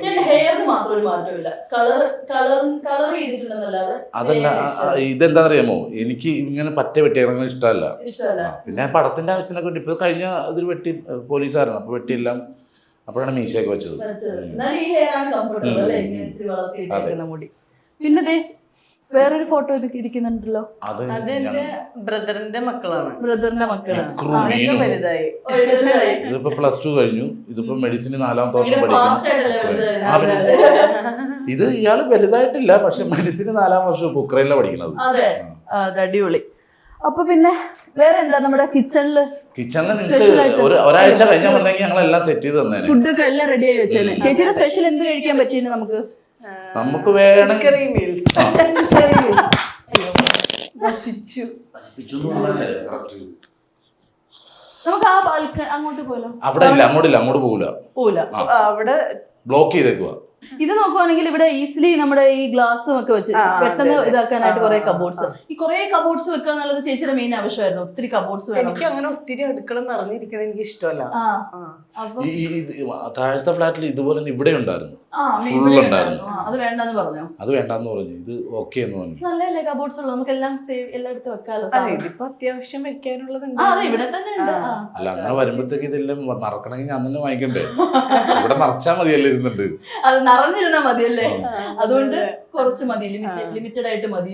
അതല്ല, ഇതെന്താ അറിയാമോ, എനിക്ക് ഇങ്ങനെ പറ്റ വെട്ടിയിറങ്ങാൻ ഇഷ്ടമല്ല. പിന്നെ പടത്തിന്റെ ആവശ്യത്തിനൊക്കെ വേണ്ടി ഇപ്പൊ കഴിഞ്ഞ ഇതിൽ വെട്ടി പോലീസുകാരാണ്, അപ്പൊ വെട്ടിയെല്ലാം അപ്പോഴാണ് മീശയൊക്കെ വെച്ചത്. പിന്നെ വേറൊരു ഫോട്ടോ ഇരിക്കുന്നുണ്ടല്ലോ. അതെന്റെ ബ്രദറിന്റെ മക്കളാണ്. വലുതായി. ഇതിപ്പോ +2 കഴിഞ്ഞു. ഇതിപ്പോ മെഡിസിന് 4ാമത്തെ വർഷം പഠിക്കുന്നു. ഇത് ഇയാള് വലുതായിട്ടില്ല, പക്ഷെ മെഡിസിന് 4ാം വർഷം ഇപ്പൊ ഉക്രൈനിലാണ് പഠിക്കുന്നത്. അടിപൊളി. അപ്പൊ പിന്നെ വേറെ എന്താ നമ്മുടെ കിച്ചണില് നിങ്ങൾക്ക് ഒരാഴ്ച കഴിഞ്ഞാൽ വന്നെങ്കിൽ ഞങ്ങളെല്ലാം സെറ്റ് ചെയ്ത് തന്നെ. ഫുഡൊക്കെ എല്ലാം റെഡി ആയി വെച്ചേനെ. ചേച്ചിയുടെ സ്പെഷ്യൽ എന്ത് കഴിക്കാൻ പറ്റിയെന്ന് നമുക്ക് വേണം. നമുക്ക് ആ ബാൽക്കണി അങ്ങോട്ട് പോലോ? അവിടെ ഇല്ല, അങ്ങോട്ട് പോകൂല, അവിടെ ബ്ലോക്ക് ചെയ്തേക്കുക. ഇത് നോക്കുവാണെങ്കിൽ ഇവിടെ ഈസിലി നമ്മുടെ ഈ ഗ്ലാസും ഒക്കെ വെച്ച് പെട്ടെന്ന് ഇതാക്കാനായിട്ട് കുറെ കബോർഡ്സ്. ഈ കുറെ കബോർഡ്സ് വെക്കുക എന്നുള്ളത് ചേച്ചിയുടെ മെയിൻ ആവശ്യമായിരുന്നു. ഒത്തിരി കബോർഡ്സ് വേണം. എനിക്ക് അങ്ങനെ ഒത്തിരി അടുക്കള നിറഞ്ഞിരിക്കണം എനിക്ക് ഇഷ്ടമല്ല. താഴത്തെ ഫ്ലാറ്റിൽ ഇതുപോലെ ഇവിടെ ഉണ്ടായിരുന്നു, ഫുൾ ഉണ്ടായിരുന്നു. അത് വേണ്ടെന്ന് പറഞ്ഞു. ഇത് ഓക്കെ എന്ന് പറഞ്ഞു. നല്ലല്ലേ കബോർഡ്സ് ഉള്ളത്, നമുക്ക് എല്ലാം സേവ് എല്ലായിടത്തും വെക്കാലോ. ഇതിപ്പോ അത്യാവശ്യം വെക്കാനുള്ളത് ഇവിടെ തന്നെ ഉണ്ട്. അല്ല, അങ്ങനെ വരുമ്പോഴത്തേക്ക് ഇതെല്ലാം മറക്കണമെങ്കിൽ ഞാൻ തന്നെ വാങ്ങിക്കണ്ടേ? ഇവിടെ നിറച്ചാൽ മതിയല്ലേ ഇരുന്നുണ്ട്. അത് നിറഞ്ഞിരുന്നാ മതിയല്ലേ? അതുകൊണ്ട് കുറച്ച് മതി, ലിമിറ്റഡ് ആയിട്ട് മതി.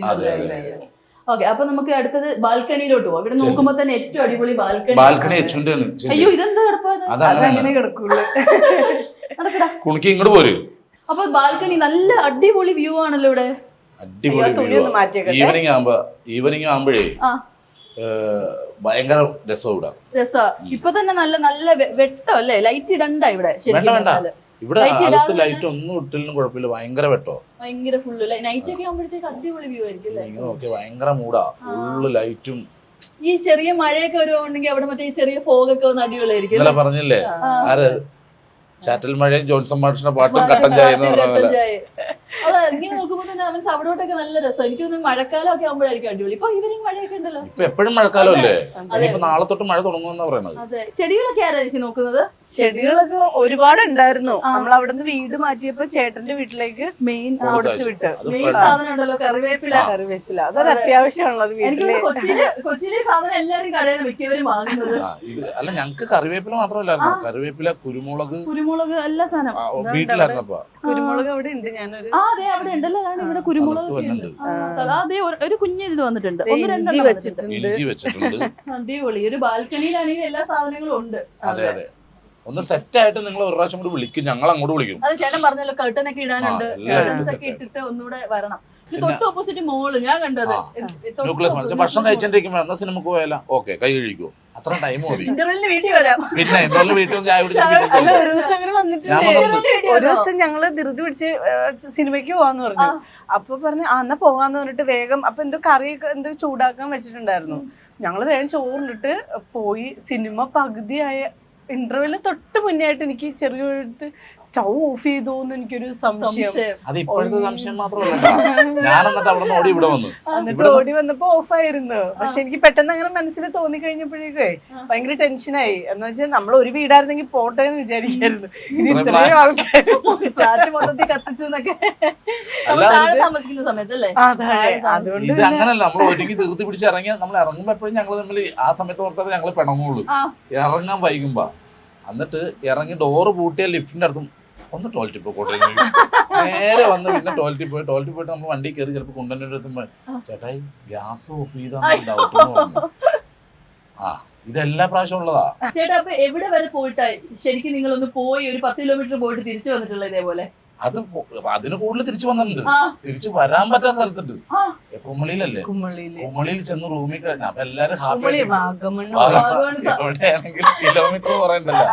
ഓക്കെ, അപ്പൊ നമുക്ക് അടുത്തത് ബാൽക്കണിയിലോട്ട് പോവാം. ഇവിടെ നോക്കുമ്പോ തന്നെ ഏറ്റവും അടിപൊളി ബാൽക്കണി. അയ്യോ, ഇതെന്താ അങ്ങനെ കിടക്കുള്ളൂ. കുണിക്ക് ഇങ്ങോട്ട് പോര്. അപ്പൊ ബാൽക്കണി നല്ല അടിപൊളി വ്യൂ ആണല്ലോ ഇവിടെ. അടിപൊളി ഈവനിങ് ആകുമ്പോഴേ ഭയങ്കര രസം. ഇപ്പൊ തന്നെ നല്ല നല്ല വെട്ടോ അല്ലേ? ലൈറ്റ് ഇടണ്ട ഇവിടെ. ഇവിടെ അകത്ത് ലൈറ്റ് ഒന്നും ഇട്ടില്ലും കുഴപ്പമില്ല, ഭയങ്കര വെട്ടോ, ഭയങ്കര ഫുള്ള് നൈറ്റ് ഒക്കെ ആകുമ്പോഴത്തേക്ക് അടിപൊളി വ്യൂ ആയിരിക്കും. ഭയങ്കര മൂടാ, ഫുള്ള് ലൈറ്റും. ഈ ചെറിയ മഴയൊക്കെ വരുവാണെങ്കിൽ അവിടെ മറ്റേ ചെറിയ ഫോഗൊക്കെ വന്ന് അടിപൊളിയായിരിക്കും. പറഞ്ഞില്ലേ ആര് ചാറ്റൽ മഴയും ജോൺസൺ മാഷിന്റെ പാട്ടും കട്ടൻ ചായ എന്ന് പറഞ്ഞ അതെ, ഇങ്ങനെ നോക്കുമ്പോ തന്നെ അവൻ അവിടോട്ടൊക്കെ നല്ല രസം. എനിക്ക് തോന്നുന്നു മഴക്കാലം ഒക്കെ ആകുമ്പോഴായിരിക്കും അടിപൊളി. ഇപ്പൊ ഈവനിങ് മഴയൊക്കെ ഉണ്ടല്ലോ. ഇപ്പൊ എപ്പോഴും മഴക്കാലം അല്ലേ? ഇനിയിപ്പോ നാളെ തൊട്ട് മഴ തുടങ്ങുമെന്നാ പറയുന്നത്. അതെ, ചെടികളൊക്കെ ആരാ ചേച്ചി നോക്കുന്നത്? ചെടികളൊക്കെ ഒരുപാട് ഉണ്ടായിരുന്നു. നമ്മൾ അവിടുന്ന് വീട് മാറ്റിയപ്പോ ചേട്ടന്റെ വീട്ടിലേക്ക് മെയിൻ കൊടുത്തു വിട്ട്. സാധനം ഉണ്ടല്ലോ, കറിവേപ്പില. അതൊരു അത്യാവശ്യമാണുള്ളത് വീട്ടില്. കൊച്ചിയിലെ സാധനം എല്ലാവരും കടയിൽ നിന്ന് മിക്കവരും വാങ്ങുന്നത്. അല്ല, ഞങ്ങക്ക് കറിവേപ്പില മാത്രമല്ലായിരുന്നു, കറിവേപ്പില, കുരുമുളക് എല്ലാ സാധനം വീട്ടിലായിരുന്നപ്പോ. കുരുമുളക് അവിടെ ഉണ്ട്. ഞാനൊരു അതെ, അവിടെ ഉണ്ടല്ലോ. അതാണ് ഇവിടെ കുരുമുളക്. അതെ, ഒരു കുഞ്ഞ് ഇത് വന്നിട്ടുണ്ട്. ഇഞ്ചി വെച്ചിട്ടുണ്ട്. അടിപൊളി. ഒരു ബാൽക്കണിയിലാണെങ്കിൽ എല്ലാ സാധനങ്ങളും ഉണ്ട്. അതെ അതെ, ഒന്ന് സെറ്റ് ആയിട്ട് നിങ്ങൾ ഒരു പ്രാവശ്യം കൂടി വിളിക്കും, ഞങ്ങൾ അങ്ങോട്ട് വിളിക്കും. അത് ചേട്ടൻ പറഞ്ഞല്ലോ, കർട്ടനൊക്കെ ഇടാനുണ്ട്. കർട്ടൻസ് ഒക്കെ ഇട്ടിട്ട് ഒന്നുകൂടെ വരണം. തൊട്ട് ഓപ്പോസിറ്റ് മോള് ഞാൻ കണ്ടത്. ഭക്ഷണം കഴിച്ചോണ്ടിരിക്കുമ്പോ സിനിമക്ക് പോയാലോ? ഓക്കെ, കൈ കഴിക്കൂ, അത്ര ടൈം മതി. വീട്ടിൽ വരാം. പിന്നെ ഇന്റർവെൽ വീട്ടിൽ ചായ ഒരു ദിവസം അങ്ങനെ വന്നിട്ടുണ്ട്. ഒരു ദിവസം ഞങ്ങള് ധൃതി പിടിച്ച് സിനിമയ്ക്ക് പോവാന്ന് പറഞ്ഞു. അപ്പൊ പറഞ്ഞു എന്നാ പോവാന്ന് പറഞ്ഞിട്ട് വേഗം അപ്പൊ എന്തോ കറിയൊക്കെ എന്തോ ചൂടാക്കാൻ വെച്ചിട്ടുണ്ടായിരുന്നു. ഞങ്ങള് വേഗം ചോറിലിട്ട് പോയി. സിനിമ പകുതിയായ ഇന്റർവെല്ലിന് തൊട്ട് മുന്നേ ആയിട്ട് എനിക്ക് ചെറിയൊരു സ്റ്റൗ ഓഫ് ചെയ്തോന്ന് എനിക്കൊരു സംശയം. അത് ഇപ്പോഴത്തെ സംശയം മാത്രമല്ല, ഞാൻ എന്നിട്ട് അവിടെ നിന്ന് ഓടി ഇവിടെ വന്നു. എന്നിട്ട് ഓടി വന്നപ്പോ ഓഫായിരുന്നു. പക്ഷെ എനിക്ക് പെട്ടെന്ന് അങ്ങനെ മനസ്സിൽ തോന്നി കഴിഞ്ഞപ്പോഴേക്കേ ഭയങ്കര ടെൻഷനായി. എന്ന് വെച്ചാൽ നമ്മൾ ഒരു വീടായിരുന്നെങ്കിൽ പോട്ടെ എന്ന് വിചാരിക്കായിരുന്നു. ഇത് ഇത്രയും ആൾക്കാർ ഫ്ലാറ്റ് മൊത്തത്തിൽ കത്തിച്ചു എന്നൊക്കെ താഴെ താമസിക്കുന്ന സമയത്തല്ലേ. അതുകൊണ്ട് ഇത് അങ്ങനല്ല, നമ്മൾ ഒരുക്കി തീർത്തി പിടിച്ച് ഇറങ്ങിയ നമ്മൾ ഇറങ്ങുമ്പോ എപ്പോഴും ഞങ്ങൾ തമ്മിൽ ആ സമയത്ത് ഓർത്തത് ഞങ്ങൾ പിണങ്ങുള്ളൂ ഇറങ്ങാൻ വൈകുമ്പോ. എന്നിട്ട് ഇറങ്ങി ഡോറ് പൂട്ടിയ ലിഫ്റ്റിന്റെ അടുത്തും ഒന്ന് ടോയ്ലറ്റിൽ പോയിക്കോട്ടെ, നേരെ വന്ന് പിന്നെ ടോയ്ലറ്റിൽ പോയിട്ട് നമ്മൾ വണ്ടി കയറി ചിലപ്പോൾ കുണ്ടൻ്റെ അടുത്തുമ്പോ ചേട്ടായി ഗ്യാസ് ഓഫ് ചെയ്താൽ ഡൗട്ട് പറഞ്ഞു. ആ ഇതെല്ലാ പ്രാവശ്യം ഉള്ളതാ ചേട്ടാ. അപ്പൊ എവിടെ വരെ പോയിട്ടാ ശരിക്കും നിങ്ങളൊന്ന് പോയി ഒരു 10 കിലോമീറ്റർ പോയിട്ട് തിരിച്ചു വന്നിട്ടുള്ള ഇതേപോലെ? അത് അതിന് കൂടുതൽ തിരിച്ചു വന്നിട്ടുണ്ട്. തിരിച്ചു വരാൻ പറ്റാത്ത സ്ഥലത്തുണ്ട്. കുമ്മളിയിലല്ലേ, കുമ്മളിയിൽ ചെന്ന് റൂമിൽ കഴിഞ്ഞ അപ്പൊ എല്ലാരും ഹാപ്പി. എവിടെയാണെങ്കിൽ കിലോമീറ്റർ പറയണ്ടല്ലോ,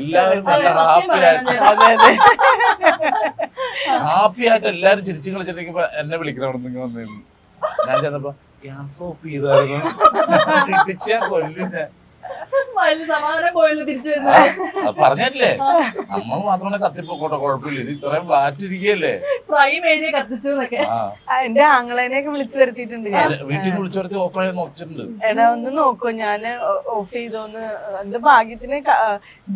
എല്ലാവരും നല്ല ഹാപ്പി ആയിട്ട് എല്ലാരും ചിരിച്ചു കളിച്ചിട്ടിരിക്കുമ്പോ എന്നെ വിളിക്കണം അവിടെ നിങ്ങൾ വന്നിരുന്നു. ഞാൻ ചെന്നപ്പോ ഗ്യാസ് ഓഫ് ചെയ്തായിരുന്നു, ഇടിച്ചാ കൊല്ലുന്ന പറഞ്ഞല്ലേ. നമ്മൾ മാത്രമേ കത്തിപ്പോട്ടെ, കുഴപ്പമില്ല. ഇത് ഇത്രയും ഫ്ലാറ്റ് ഇരിക്കുകയല്ലേ, എന്റെ ആങ്ങളേനെയൊക്കെ വിളിച്ചു വരുത്തിയിട്ടുണ്ട്. ഞാൻ വീട്ടിൽ നിന്ന് വിളിച്ചു വരുത്തി ഓഫ് ആയി നോക്കിച്ചിട്ടുണ്ട്. എടാ ഒന്ന് നോക്കൂ, ഞാൻ ഓഫ് ചെയ്തോന്ന്. എന്റെ ഭാഗ്യത്തിന്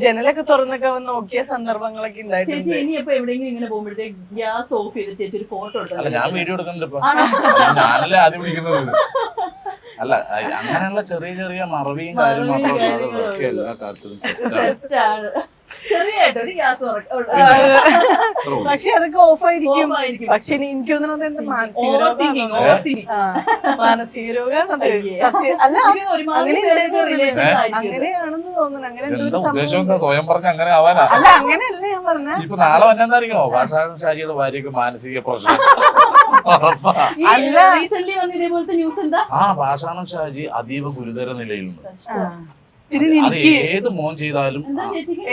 ജനലൊക്കെ തുറന്നൊക്കെ നോക്കിയ സന്ദർഭങ്ങളൊക്കെ ഉണ്ടായിട്ടുണ്ട്. അല്ല ഞാൻ വീഡിയോ എടുക്കുന്നുണ്ട് ഇപ്പൊ, ഞാനല്ലേ ആദ്യം വിളിക്കുന്നത്. അല്ല അങ്ങനെയുള്ള ചെറിയ ചെറിയ മറവിയും കാര്യം മാത്രമല്ല, എല്ലാ കാര്യത്തിലും പക്ഷെ അതൊക്കെ ഓഫായിരിക്കും. പക്ഷെ എനിക്ക് തോന്നുന്നത് എന്റെ മാനസിക രോഗമാണ്. അല്ല അങ്ങനെയാണെന്ന് തോന്നുന്നു. അങ്ങനെ എന്താ ഉദ്ദേശം? സ്വയം പറഞ്ഞ അങ്ങനെ ആവാനാ? അല്ല അങ്ങനെയല്ല ഞാൻ പറഞ്ഞ. ഇപ്പൊ നാളെ വന്നെന്തായിരിക്കോ ഭാഷാ ഷാജിയുടെ ഭാര്യക്ക് മാനസിക പ്രശ്നം. ആ ഭാഷാണം ഷാജി അതീവ ഗുരുതര നിലയിലുണ്ട്. അത് ഏത് മോൻ ചെയ്താലും.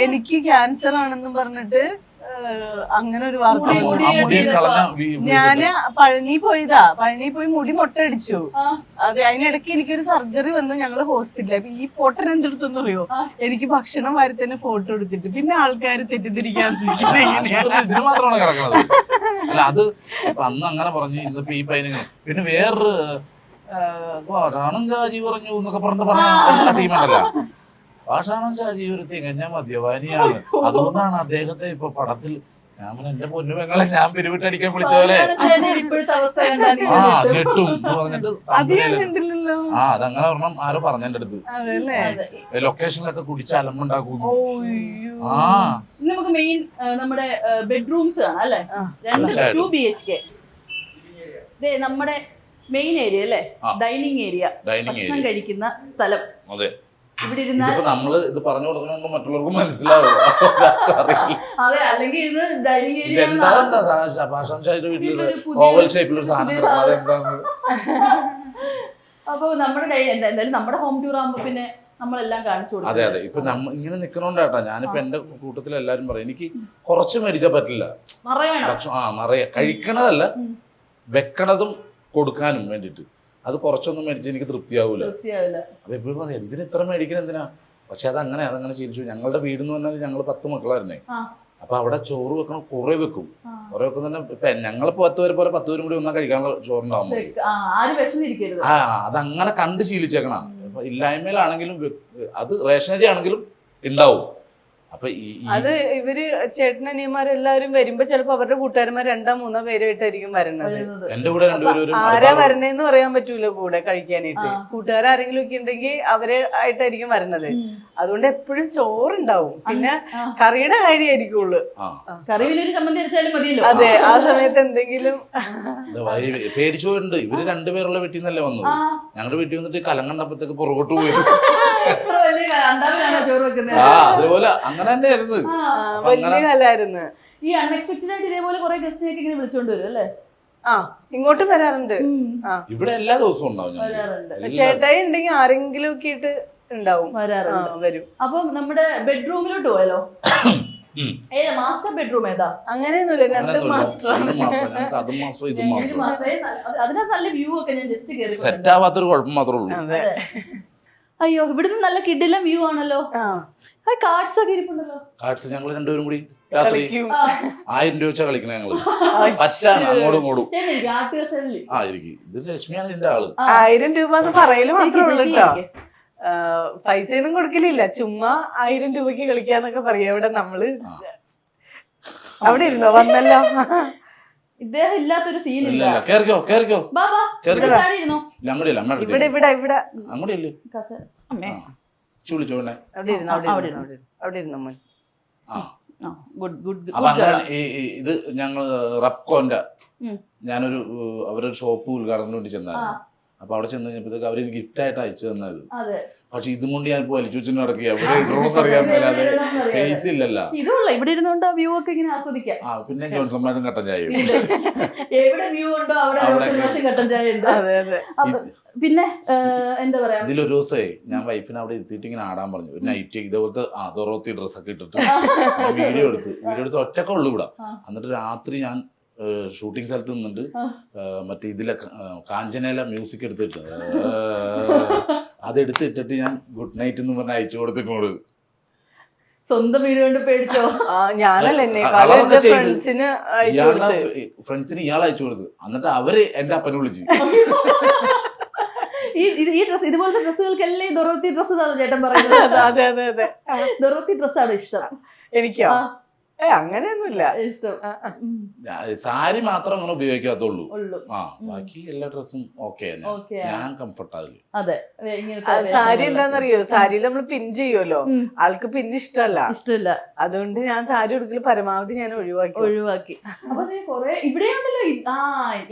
എനിക്ക് ക്യാൻസർ ആണെന്ന് പറഞ്ഞിട്ട് അങ്ങനെ ഒരു വാർത്ത. ഞാന് പഴനി പോയി മുടി മൊട്ടടിച്ചു. അത് അതിനിടയ്ക്ക് എനിക്കൊരു സർജറി വന്നു. ഞങ്ങള് ഹോസ്പിറ്റലിൽ. അപ്പൊ ഈ പൊട്ടൻ എന്തെടുത്തെന്ന് അറിയോ? എനിക്ക് ഭക്ഷണം വാരി തന്നെ ഫോട്ടോ എടുത്തിട്ട് പിന്നെ ആൾക്കാർ തെറ്റിദ്ധരിക്കാൻ ഇതിന് മാത്രമാണ് കിടക്കുന്നത്. അല്ല അത് അന്ന് അങ്ങനെ പറഞ്ഞു, ഇന്നിപ്പോ ഈ പയ്യനെ പിന്നെ വേറൊരു ഭാഷാണം ഷാജി പറഞ്ഞു എന്നൊക്കെ പറഞ്ഞ ടീമുണ്ടല്ല. ഭാഷാണം ഷാജി ഒരു തികഞ്ഞ മദ്യപാനിയാണ്, അതുകൊണ്ടാണ് അദ്ദേഹത്തെ ഇപ്പൊ പടത്തിൽ ഞാൻ എന്റെ പൊന്നു പെങ്ങളെ ഞാൻ പിരിവിട്ടടിക്കാൻ വിളിച്ച പോലെ ആ ഞെട്ടും എന്ന് പറഞ്ഞിട്ട് അതങ്ങനെ ഒരെണ്ണം ആരോ പറഞ്ഞു എന്റെ അടുത്ത്. ലൊക്കേഷനിലൊക്കെ കുടിച്ച് അലമ്പുണ്ടാക്കും. ആ നമുക്ക് മെയിൻ നമ്മുടെ ബെഡ്റൂംസ് ആണ് അല്ലെ, 2 BHK. നമ്മുടെ മെയിൻ ഏരിയ അല്ലേ, ഡൈനിങ് ഏരിയ, ഭക്ഷണം കഴിക്കുന്ന സ്ഥലം. അതെ, ഇവിടെ ഇരുന്നാൽ നമ്മള് ഇത് പറഞ്ഞു കൊടുക്കണമെങ്കിൽ മറ്റുള്ളവർക്ക് മനസ്സിലാവും. അതെ, അല്ലെങ്കിൽ ഇത് ഡൈനിങ് ഏരിയ. ഓവൽ ഷേപ്പിലൊരു സാധനം. അപ്പൊ നമ്മുടെ എന്തായാലും നമ്മുടെ ഹോം ടൂർ ആകുമ്പോ പിന്നെ നമ്മളെല്ലാം കാണിച്ചു കൊടുക്കും. അതെ അതെ, ഇപ്പൊ ഇങ്ങനെ നിക്കണോണ്ടാട്ടാ ഞാനിപ്പോ എന്റെ കൂട്ടത്തിൽ എല്ലാരും പറയും എനിക്ക് കുറച്ച് മേടിച്ചാൽ പറ്റില്ല. നിറയെ കഴിക്കണതല്ല, വെക്കണതും കൊടുക്കാനും വേണ്ടിട്ട് അത് കുറച്ചൊന്നും മേടിച്ച് എനിക്ക് തൃപ്തിയാവൂല. അപ്പൊ എപ്പോഴും പറയും എന്തിനാ ഇത്ര മേടിക്കണം, എന്തിനാ? പക്ഷെ അതങ്ങനെ ശീലിച്ചു. ഞങ്ങളുടെ വീട് എന്ന് പറഞ്ഞാൽ ഞങ്ങൾ 10 മക്കളായിരുന്നേ. അപ്പൊ അവിടെ ചോറ് വെക്കണം, കുറെ വെക്കും. കുറെ വെക്കും തന്നെ. ഇപ്പൊ ഞങ്ങളിപ്പോ 10 പേര് പോലെ 10 പേരും കൂടി ഒന്നാ കഴിക്കാനുള്ള ചോറുണ്ടാവുമ്പോ അതങ്ങനെ കണ്ട് ശീലിച്ചേക്കണ. ഇപ്പൊ ഇല്ലായ്മയിലാണെങ്കിലും അത് റേഷനറി ആണെങ്കിലും ഉണ്ടാവും. അപ്പൊ അത് ഇവര് ചേട്ടനനിയന്മാരെല്ലാരും വരുമ്പോ ചിലപ്പോ അവരുടെ കൂട്ടുകാരന്മാർ 2-3 പേരായിട്ടായിരിക്കും വരണത്. എന്റെ കൂടെ 2 പേരും ആരാ വരണേന്ന് പറയാൻ പറ്റൂല കൂടെ കഴിക്കാനായിട്ട്. കൂട്ടുകാരെങ്കിലും ഒക്കെ ഉണ്ടെങ്കിൽ അവരെ ആയിട്ടായിരിക്കും വരണത്. അതുകൊണ്ട് എപ്പോഴും ചോറുണ്ടാവും. പിന്നെ കറിയുടെ കാര്യമായിരിക്കുള്ളൂ. അതെ, ആ സമയത്ത് എന്തെങ്കിലും പേടിച്ചോണ്ട് ഇവര് 2 പേരുള്ള വീട്ടിൽ നിന്നല്ലേ വന്നത്. ഞങ്ങളുടെ വീട്ടിൽ വന്നിട്ട് കലം കണ്ടപ്പോഴത്തേക്ക് പുറകോട്ട് പോയി. അതേപോലെ അങ്ങനെ തന്നെയായിരുന്നു. വലിയ കലായിരുന്നു. ഈ അൺഎക്സ്പെക്ടഡ് ആയിട്ട് ഇതേപോലെ കുറെ ഗസ്റ്റിനെയൊക്കെ ഇങ്ങനെ വിളിച്ചോണ്ട് വരും അല്ലേ? ഇങ്ങോട്ടും വരാറുണ്ട്. ഇവിടെ എല്ലാ ദിവസവും ഉണ്ടാവും. ചേട്ടായി ഉണ്ടെങ്കിൽ ആരെങ്കിലും ഒക്കെ ഇട്ട് ഉണ്ടാവും, വരും. അപ്പൊ നമ്മുടെ ബെഡ്റൂമിലോട്ട് പോയാലോ? മാസ്റ്റർ ബെഡ്റൂം ഏതാ? അങ്ങനെയൊന്നുമില്ല, 2 മാസ്റ്റർ. അതിനകത്ത് നല്ല വ്യൂ ഒക്കെ ഞാൻ ജസ്റ്റ് സെറ്റ് ആവാത്തൊരു കുഴപ്പം മാത്രമേ ഉള്ളൂ. അയ്യോ ഇവിടുന്ന് നല്ല കിടിലം വ്യൂ ആണല്ലോ. കാർഡ്സ് ഒക്കെ ഇരിപ്പുണ്ടല്ലോ. കാർഡ്സ് ഞങ്ങൾ രണ്ടുപേരും കൂടി രാത്രി കളിക്കും. 1000 രൂപ വെച്ചാ കളിക്കണേ ഞങ്ങള്. പറ്റാണ് അങ്ങോട്ടും ഇങ്ങോട്ടും. ആ ഇരിക്കും. ഇത് ലക്ഷ്മിയാണ് ഇതിന്റെ ആള്. 1000 രൂപ എന്ന് പറയല് മാത്രമേ ഉള്ളൂ കേട്ടോ. പൈസ ഒന്നും കൊടുക്കലില്ല, ചുമ്മാ 1000 രൂപക്ക് കളിക്കാന്നൊക്കെ പറയാ. ഇവിടെ നമ്മള് അവിടെ ഇരുന്നോ വന്നല്ലോ. ഇദ്ദേഹം ഇല്ലാത്തൊരു സീൻ ഇല്ല. കേറിക്കോ കേറിക്കോ ബാബാ കേറിക്കോ. ഇരുന്നോ അങ്ങോട്ടില്ല അമ്മ ഇവിടെ ഇവിടെ ഇവിടെ അങ്ങോട്ടില്ലേ അമ്മേ വിളിച്ചോണേ. അവിടെ ഇരുന്നു അവിടെ ഇരുന്നു അവിടെ ഇരുന്നു മോൻ. ആ ഗുഡ് ഗുഡ്. അപ്പൊ അങ്ങനെ ഇത് ഞങ്ങൾ റബ്കോന്റെ ഞാനൊരു അവരൊരു ഷോപ്പ് ഉദ്ഘാടനത്തിന് വേണ്ടി ചെന്നായിരുന്നു. അപ്പൊ അവിടെ ചെന്ന് കഴിഞ്ഞപ്പോഴത്തേക്ക് അവര് ഗിഫ്റ്റ് ആയിട്ട് അയച്ചു തന്നത്. പക്ഷെ ഇതും കൊണ്ട് ഞാൻ വലിച്ചു വെച്ചു നടക്കുക. എവിടെ ഇടണമെന്ന് അറിയാൻ മേലാതെ സ്പേസ് ഇല്ലല്ലോ. ഇതുള്ള ഇവിടെ ഇരുന്നോണ്ട് വ്യൂ ഒക്കെ ഇങ്ങനെ ആസ്വദിക്കാം. ആ പിന്നെ ജോൺസൺമാരും കട്ടൻ ചായ എവിടെ വ്യൂ ഉണ്ടോ അവിടെ കട്ടൻ ചായ ഉണ്ട്. പിന്നെ എന്താ പറയാ, ഇതിലൊരു ദിവസമേ ഞാൻ വൈഫിനെ അവിടെ ഇരുത്തിയിട്ട് ഇങ്ങനെ ആടാൻ പറഞ്ഞു. ഒരു നൈറ്റ് ഇതേപോലത്തെ ദൊറോത്തി ഡ്രസ്സൊക്കെ ഇട്ടിട്ട് വീഡിയോ എടുത്ത് ഒറ്റക്കെ ഉള്ളു ഇവിടെ. എന്നിട്ട് രാത്രി ഞാൻ ഷൂട്ടിംഗ് സ്ഥലത്ത് നിന്നിട്ട് മറ്റേ ഇതിലെ കാഞ്ചനയില മ്യൂസിക് എടുത്തിട്ട് അതെടുത്തിട്ടിട്ട് ഞാൻ ഗുഡ് നൈറ്റ് എന്ന് പറഞ്ഞ അയച്ചു കൊടുത്തിങ്ങോട്. സ്വന്തം വീട് കൊണ്ട് പേടിച്ചോ? ഫ്രണ്ട്സിന് ഇയാൾ അയച്ചു കൊടുത്തു. എന്നിട്ട് അവര് എന്റെ അപ്പനെ വിളിച്ചു. ഈ ഡ്രസ് ഇതുപോലത്തെ ഡ്രസ്സുകൾക്കെല്ലാം ദൊറോത്തി ഡ്രസ് ചേട്ടൻ പറയുന്നത്. അതെ അതെ അതെ, ദൊറോത്തി ഡ്രസ്സാണ് ഇഷ്ടം. എനിക്കോ? അങ്ങനെയൊന്നുമില്ല. ഇഷ്ടം സാരി മാത്രം അങ്ങനെ ഉപയോഗിക്കാത്തുള്ളൂ. ആ ബാക്കി എല്ലാ ഡ്രസ്സും ഓക്കെ ഞാൻ കംഫർട്ട് അതില്. അതെ സാരി എന്താന്നറിയോ, സാരിയിൽ നമ്മൾ പിൻ ചെയ്യുമല്ലോ, ആൾക്ക് പിൻ ഇഷ്ടമല്ല. അതുകൊണ്ട് ഞാൻ സാരി ഉടുക്കൽ പരമാവധി ഞാൻ ഒഴിവാക്കി. അപ്പൊ കൊറേ ഇവിടെയാണല്ലോ. ആ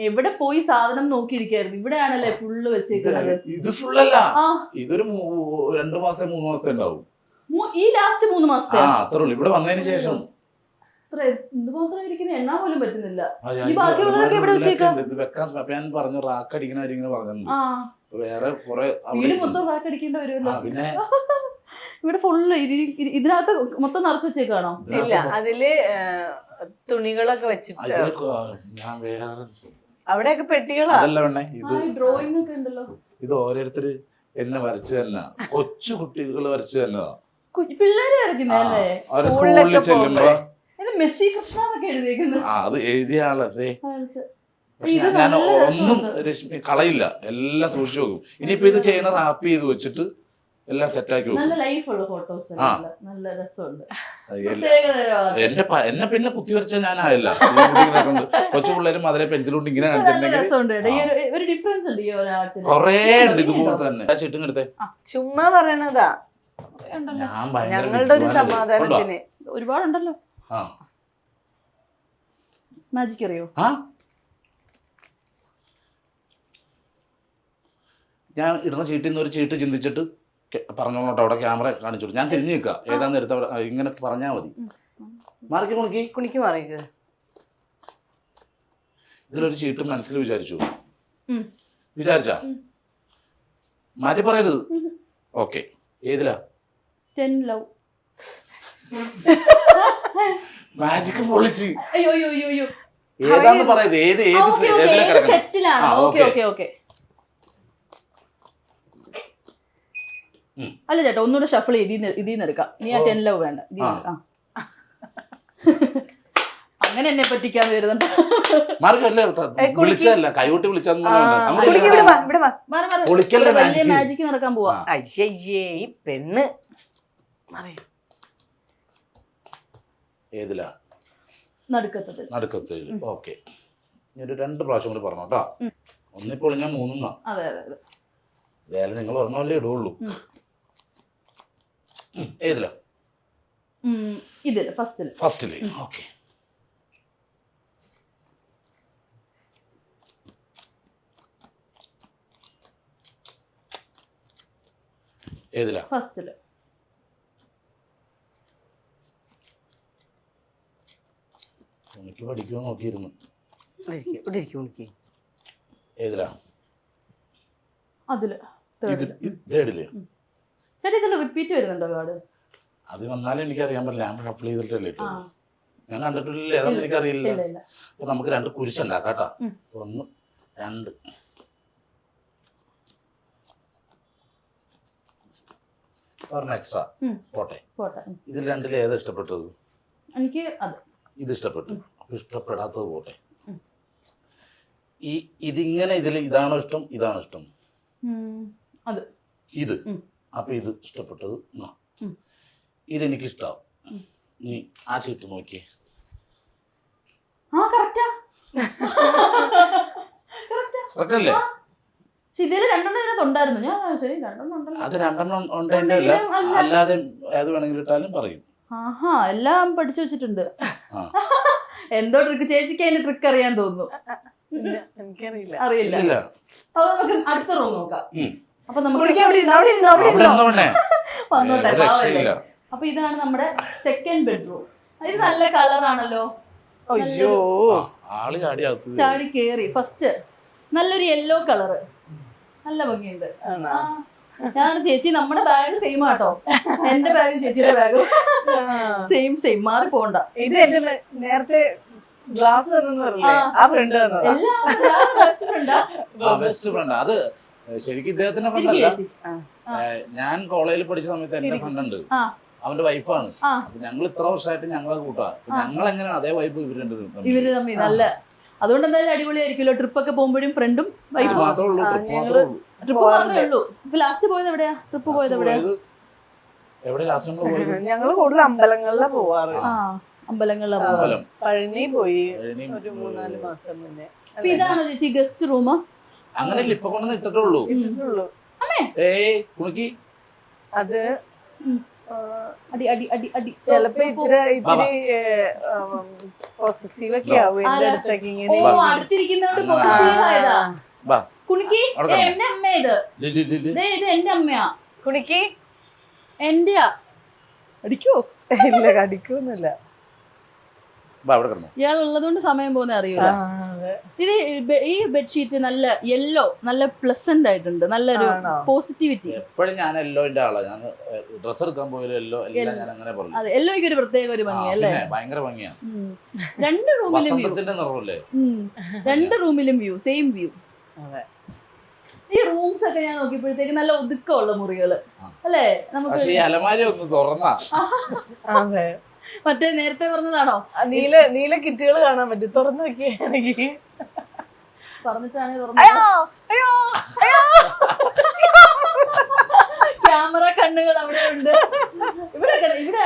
എവിടെ പോയി സാധനം നോക്കിയിരിക്കായിരുന്നു. ഇവിടെയാണല്ലേ ഫുള്ള് വെച്ചേക്കുന്നത്. ഇത് ഫുള്ളല്ല, ഇതൊരു 2 മാസം 3 മാസത്തെ ഉണ്ടാവും. ഈ ലാസ്റ്റ് 3 മാസത്തെ അത്രേ ഉള്ളൂ. ഇവിടെ വന്നതിന് ശേഷം എണ്ണാൻ പോലും പറ്റുന്നില്ല. ഈ ബാക്കിയുള്ളതൊക്കെ എവിടെ വെച്ചേക്കാം? ഞാൻ പറഞ്ഞു റാക്ക് അടിക്കണ പറഞ്ഞു. വേറെ കുറെ വീട് മൊത്തം റാക്ക് അടിക്കേണ്ടി വരുമല്ലോ. പിന്നെ ഇവിടെ ഫുള്ള് ഇതിനകത്ത് മൊത്തം നിറച്ച് വെച്ചേക്കാണോ? ഇല്ല, അതില് തുണികളൊക്കെ വെച്ചിട്ട് ഞാൻ വേറെ അവിടെയൊക്കെ പെട്ടികളാ. അതല്ല വേണേ, ഇത് ഡ്രോയിങ് ഒക്കെ ഉണ്ടല്ലോ. ഇത് ഓരോരുത്തര് എന്നെ വരച്ചു തന്നെ, കൊച്ചു കുട്ടികൾ വരച്ചു തന്നതാ. പിള്ളേര് വരയ്ക്കുന്നല്ലേ? സ്കൂളിൽ ചെല്ലുമ്പോ മെസ്സി കൃഷ്ണ എന്നൊക്കെ എഴുതിയേക്കുന്നു. അത് എഴുതിയ ആളല്ലേ. പക്ഷെ ഞാൻ ഒന്നും രശ്മി കളയില്ല, എല്ലാം സൂക്ഷിച്ചു നോക്കും. ഇനിയിപ്പോ ഇത് ചെയ്യണ റാപ്പ് ചെയ്ത് വെച്ചിട്ട് എല്ലാം സെറ്റാക്കി വെക്കും. നല്ല ലൈഫുള്ള ഫോട്ടോസ്, നല്ല രസമുണ്ട്. എന്നെ പിന്നെ കുത്തി വരച്ച ഞാനായില്ല. കൊച്ചു പിള്ളേരും അതിലെ പെൻസിൽ കൊണ്ട് ഇങ്ങനെ ഒരു ഡിഫറൻസ് ഉണ്ട്. കൊറേ ഉണ്ട് ഇതുപോലെ തന്നെ. ചുറ്റും എടുത്തേ, ചുമ്മാ പറയണതാ. ഞങ്ങളുടെ ഒരു സമാധാനത്തിന് ഒരുപാടുണ്ടല്ലോ. മാജിക് അറിയോ? ഞാൻ ഇടുന്ന ചീട്ടിൽ നിന്ന് ഒരു ചീട്ട് ചിന്തിച്ചിട്ട് പറഞ്ഞോളൂട്ടോ. അവിടെ ക്യാമറ കാണിച്ചു. ഞാൻ തിരിഞ്ഞു നിൽക്കുക, ഏതാന്ന് എടുത്ത ഇങ്ങനെ പറഞ്ഞാൽ മതി. മാറിക്ക് കുണിക്ക് മാറിക്ക്. ഇതിലൊരു ചീട്ട് മനസ്സിൽ വിചാരിച്ചാ മാറ്റി പറയരുത്. ഓക്കെ, ഏതിലാ? 10 ലവ്. മാജിക് പൊളിച്ച്. അയ്യോ ഏതാന്ന് പറയുന്നത്? അല്ല ചേട്ടാ, ഒന്നുകൂടെ ഷഫിൾ ഇതിന്ന് എടുക്കാം. ഇനി ആ 10 ലവ് വേണ്ട. അങ്ങനെ എന്നെ പറ്റിക്കാന്ന് വരുന്നുണ്ട്. വിളിച്ചല്ല, കൈകൊട്ടി വിളിച്ചല്ല. മാജിക് നടക്കാൻ പോവാ. അയ്യേ ഈ പെണ്ണ്. ഏതിലാ? നടുക്കത്തിൽ. ഓക്കെ, ഒരു 2 പ്രാവശ്യം കൂടി പറഞ്ഞു കേട്ടോ. ഒന്നിപ്പോൾ ഞാൻ 3. ഏതായാലും നിങ്ങൾ ഒരെണ്ണമല്ലേ ഇടുള്ളൂ. ഏതിലാ? ഇതില് ഫസ്റ്റില്. ഓക്കെ, ഏതിലാ? ഫസ്റ്റില്. എനിക്ക് പഠിക്കുമോ നോക്കിയിരുന്നു. ഏതിലാ? അതില്. തേർഡില്. ചേട്ടാ ഇതിൽ റിപ്പീറ്റ് വരുന്നുണ്ടോ ഒരുപാട്? അത് വന്നാലും എനിക്കറിയാൻ പറ്റില്ല. ഞാൻ ഷഫിൾ ചെയ്തിട്ടല്ലേ ഇട്ടത്. ഞാൻ കണ്ടിട്ടില്ല, ഏതാന്ന് എനിക്കറിയില്ല. അപ്പൊ നമുക്ക് 2 കുരിശുണ്ടാക്കാം കേട്ടോ. 1 2 ഒരെണ്ണം എക്സ്ട്രാ പോട്ടെ. പോട്ടെ. ഇതിൽ രണ്ടിൽ ഏതാ ഇഷ്ടപ്പെട്ടത്? എനിക്ക് അത് ഇത് ഇഷ്ടപ്പെട്ടു. അപ്പൊ ഇഷ്ടപ്പെടാത്തത് പോട്ടെ. ഇതിങ്ങനെ ഇതാണോ ഇഷ്ടം, ഇതാണോ ഇഷ്ടം? അത് ഇത്. അപ്പൊ ഇത് ഇഷ്ടപ്പെട്ടത് ഇതെനിക്ക് ഇഷ്ടാവും. നീ ആ ചീട്ട് നോക്കിയേ. കറക്റ്റല്ലേ? ഇതില് രണ്ടെണ്ണം ഇതിനകത്ത് ഉണ്ടായിരുന്നു. ഞാൻ ശരി രണ്ടെണ്ണം ഉണ്ടല്ലോ. അത് രണ്ടെണ്ണം ഉണ്ടല്ല, അല്ലാതെ ഏത് വേണമെങ്കിലും ഇട്ടാലും പറയും. ആഹാ, എല്ലാം പഠിച്ചു വെച്ചിട്ടുണ്ട്. എന്തോ ട്രിക്ക്. ചേച്ചിക്ക് അതിന്റെ ട്രിക്ക് അറിയാൻ തോന്നുന്നു. എനിക്കറിയില്ല. അറിയില്ല. അപ്പൊ നമുക്ക് അടുത്ത റൂം നോക്കാം. അപ്പൊ നമുക്ക് അപ്പൊ ഇതാണ് നമ്മുടെ സെക്കൻഡ് ബെഡ്റൂം. ഇത് നല്ല കളറാണല്ലോ. അയ്യോ, ചാടി കേറി. ഫസ്റ്റ് നല്ലൊരു യെല്ലോ കളറ്, നല്ല ഭംഗിയുണ്ട്. ഞാൻ ചേച്ചി നമ്മുടെ ബാഗ് സെയിം ആട്ടോ. എന്റെ ബാഗും ചേച്ചിയുടെ ബാഗും സെയിം മാറി പോണ്ട. ഇത് എന്റെ നേരത്തെ ഗ്ലാസ് ആ ഫ്രണ്ട് ബെസ്റ്റ് ഫ്രണ്ട്. അത് ശരിക്കും ഇദ്ദേഹത്തിന്റെ ഫ്രണ്ടല്ല. ഞാൻ കോളേജിൽ പഠിച്ച സമയത്ത് എന്റെ ഫ്രണ്ട് ഉണ്ട്, അവന്റെ വൈഫാണ്. ഞങ്ങൾ ഇത്ര വർഷമായിട്ട് ഞങ്ങളെ കൂട്ടാ. ഞങ്ങൾ എങ്ങനെയാണ് അതേ വൈഫ് ഇവര് തമ്മിൽ നല്ല. അതുകൊണ്ട് എന്തായാലും അടിപൊളിയായിരിക്കുമല്ലോ. ട്രിപ്പ് ഒക്കെ പോകുമ്പോഴും ഫ്രണ്ടും വൈഫും മാത്രമേ ഉള്ളൂ. ട്രിപ്പ് മാത്രമേ ഉള്ളൂ. ഇപ്പൊ ലാസ്റ്റ് പോയത് എവിടെയാ? ട്രിപ്പ് പോയത് എവിടെയാ? ഞങ്ങള് കൂടുതൽ അമ്പലങ്ങളിലാ പോവാറ്. അമ്പലങ്ങളിലാ പോവാറ്. പഴനി പോയി ഒരു 3-4 മാസം മുന്നേ. ഇതാണോ ചേച്ചി ഗസ്റ്റ് റൂം? അങ്ങനെ ഇപ്പൊ കൊണ്ടു ഇട്ടിട്ടുള്ളൂ. അത് അടി അടി അടി അടി ചെലപ്പോ ഇത്തിരി പോസസീവ് ഒക്കെ ആവും എന്റെ അടുത്തേക്ക്. ഇങ്ങനെ എന്റെ അമ്മ ഇത് എന്റെ അമ്മയാ. കുണിക്ക് എന്റെയാ. അടിക്കോ? ഇല്ല, കടിക്കൊന്നുമില്ല. ഇയാൾ ഉള്ളതുകൊണ്ട് സമയം പോകുന്ന അറിയില്ല. ഇത് ഈ ബെഡ്ഷീറ്റ് നല്ല യെല്ലോ, നല്ല പ്ലസന്റ് ആയിട്ടുണ്ട്. നല്ലൊരു പോസിറ്റിവിറ്റി. എപ്പോഴും ഞാൻ യെല്ലോന്റെ ആളാ. ഞാൻ ഡ്രസ് എടുക്കാൻ പോയാലും യെല്ലോ. ഞാൻ അങ്ങനെ പറഞ്ഞു. അതെ, യെല്ലോയ്ക്ക് ഒരു പ്രത്യേക ഒരു ഭംഗിയല്ലേ? ഭയങ്കര ഭംഗിയാണ്. രണ്ട് റൂമിലും വ്യൂ, സെയിം വ്യൂ. ഈ റൂംസ് ഒക്കെ ഞാൻ നോക്കിയപ്പോഴത്തേക്ക് നല്ല ഒതുക്കമുള്ള മുറികള് അല്ലേ? നമുക്ക് അലമാരി ഒന്ന് തുറന്നാ മറ്റേ നേരത്തെ പറഞ്ഞതാണോ? നീല കിറ്റുകൾ കാണാൻ പറ്റും. തുറന്നു നോക്കിയാണെങ്കിൽ പറഞ്ഞിട്ടാണ് ക്യാമറ കണ്ണുകൾ അവിടെ ഉണ്ട്. ഇവിടെ ഇത്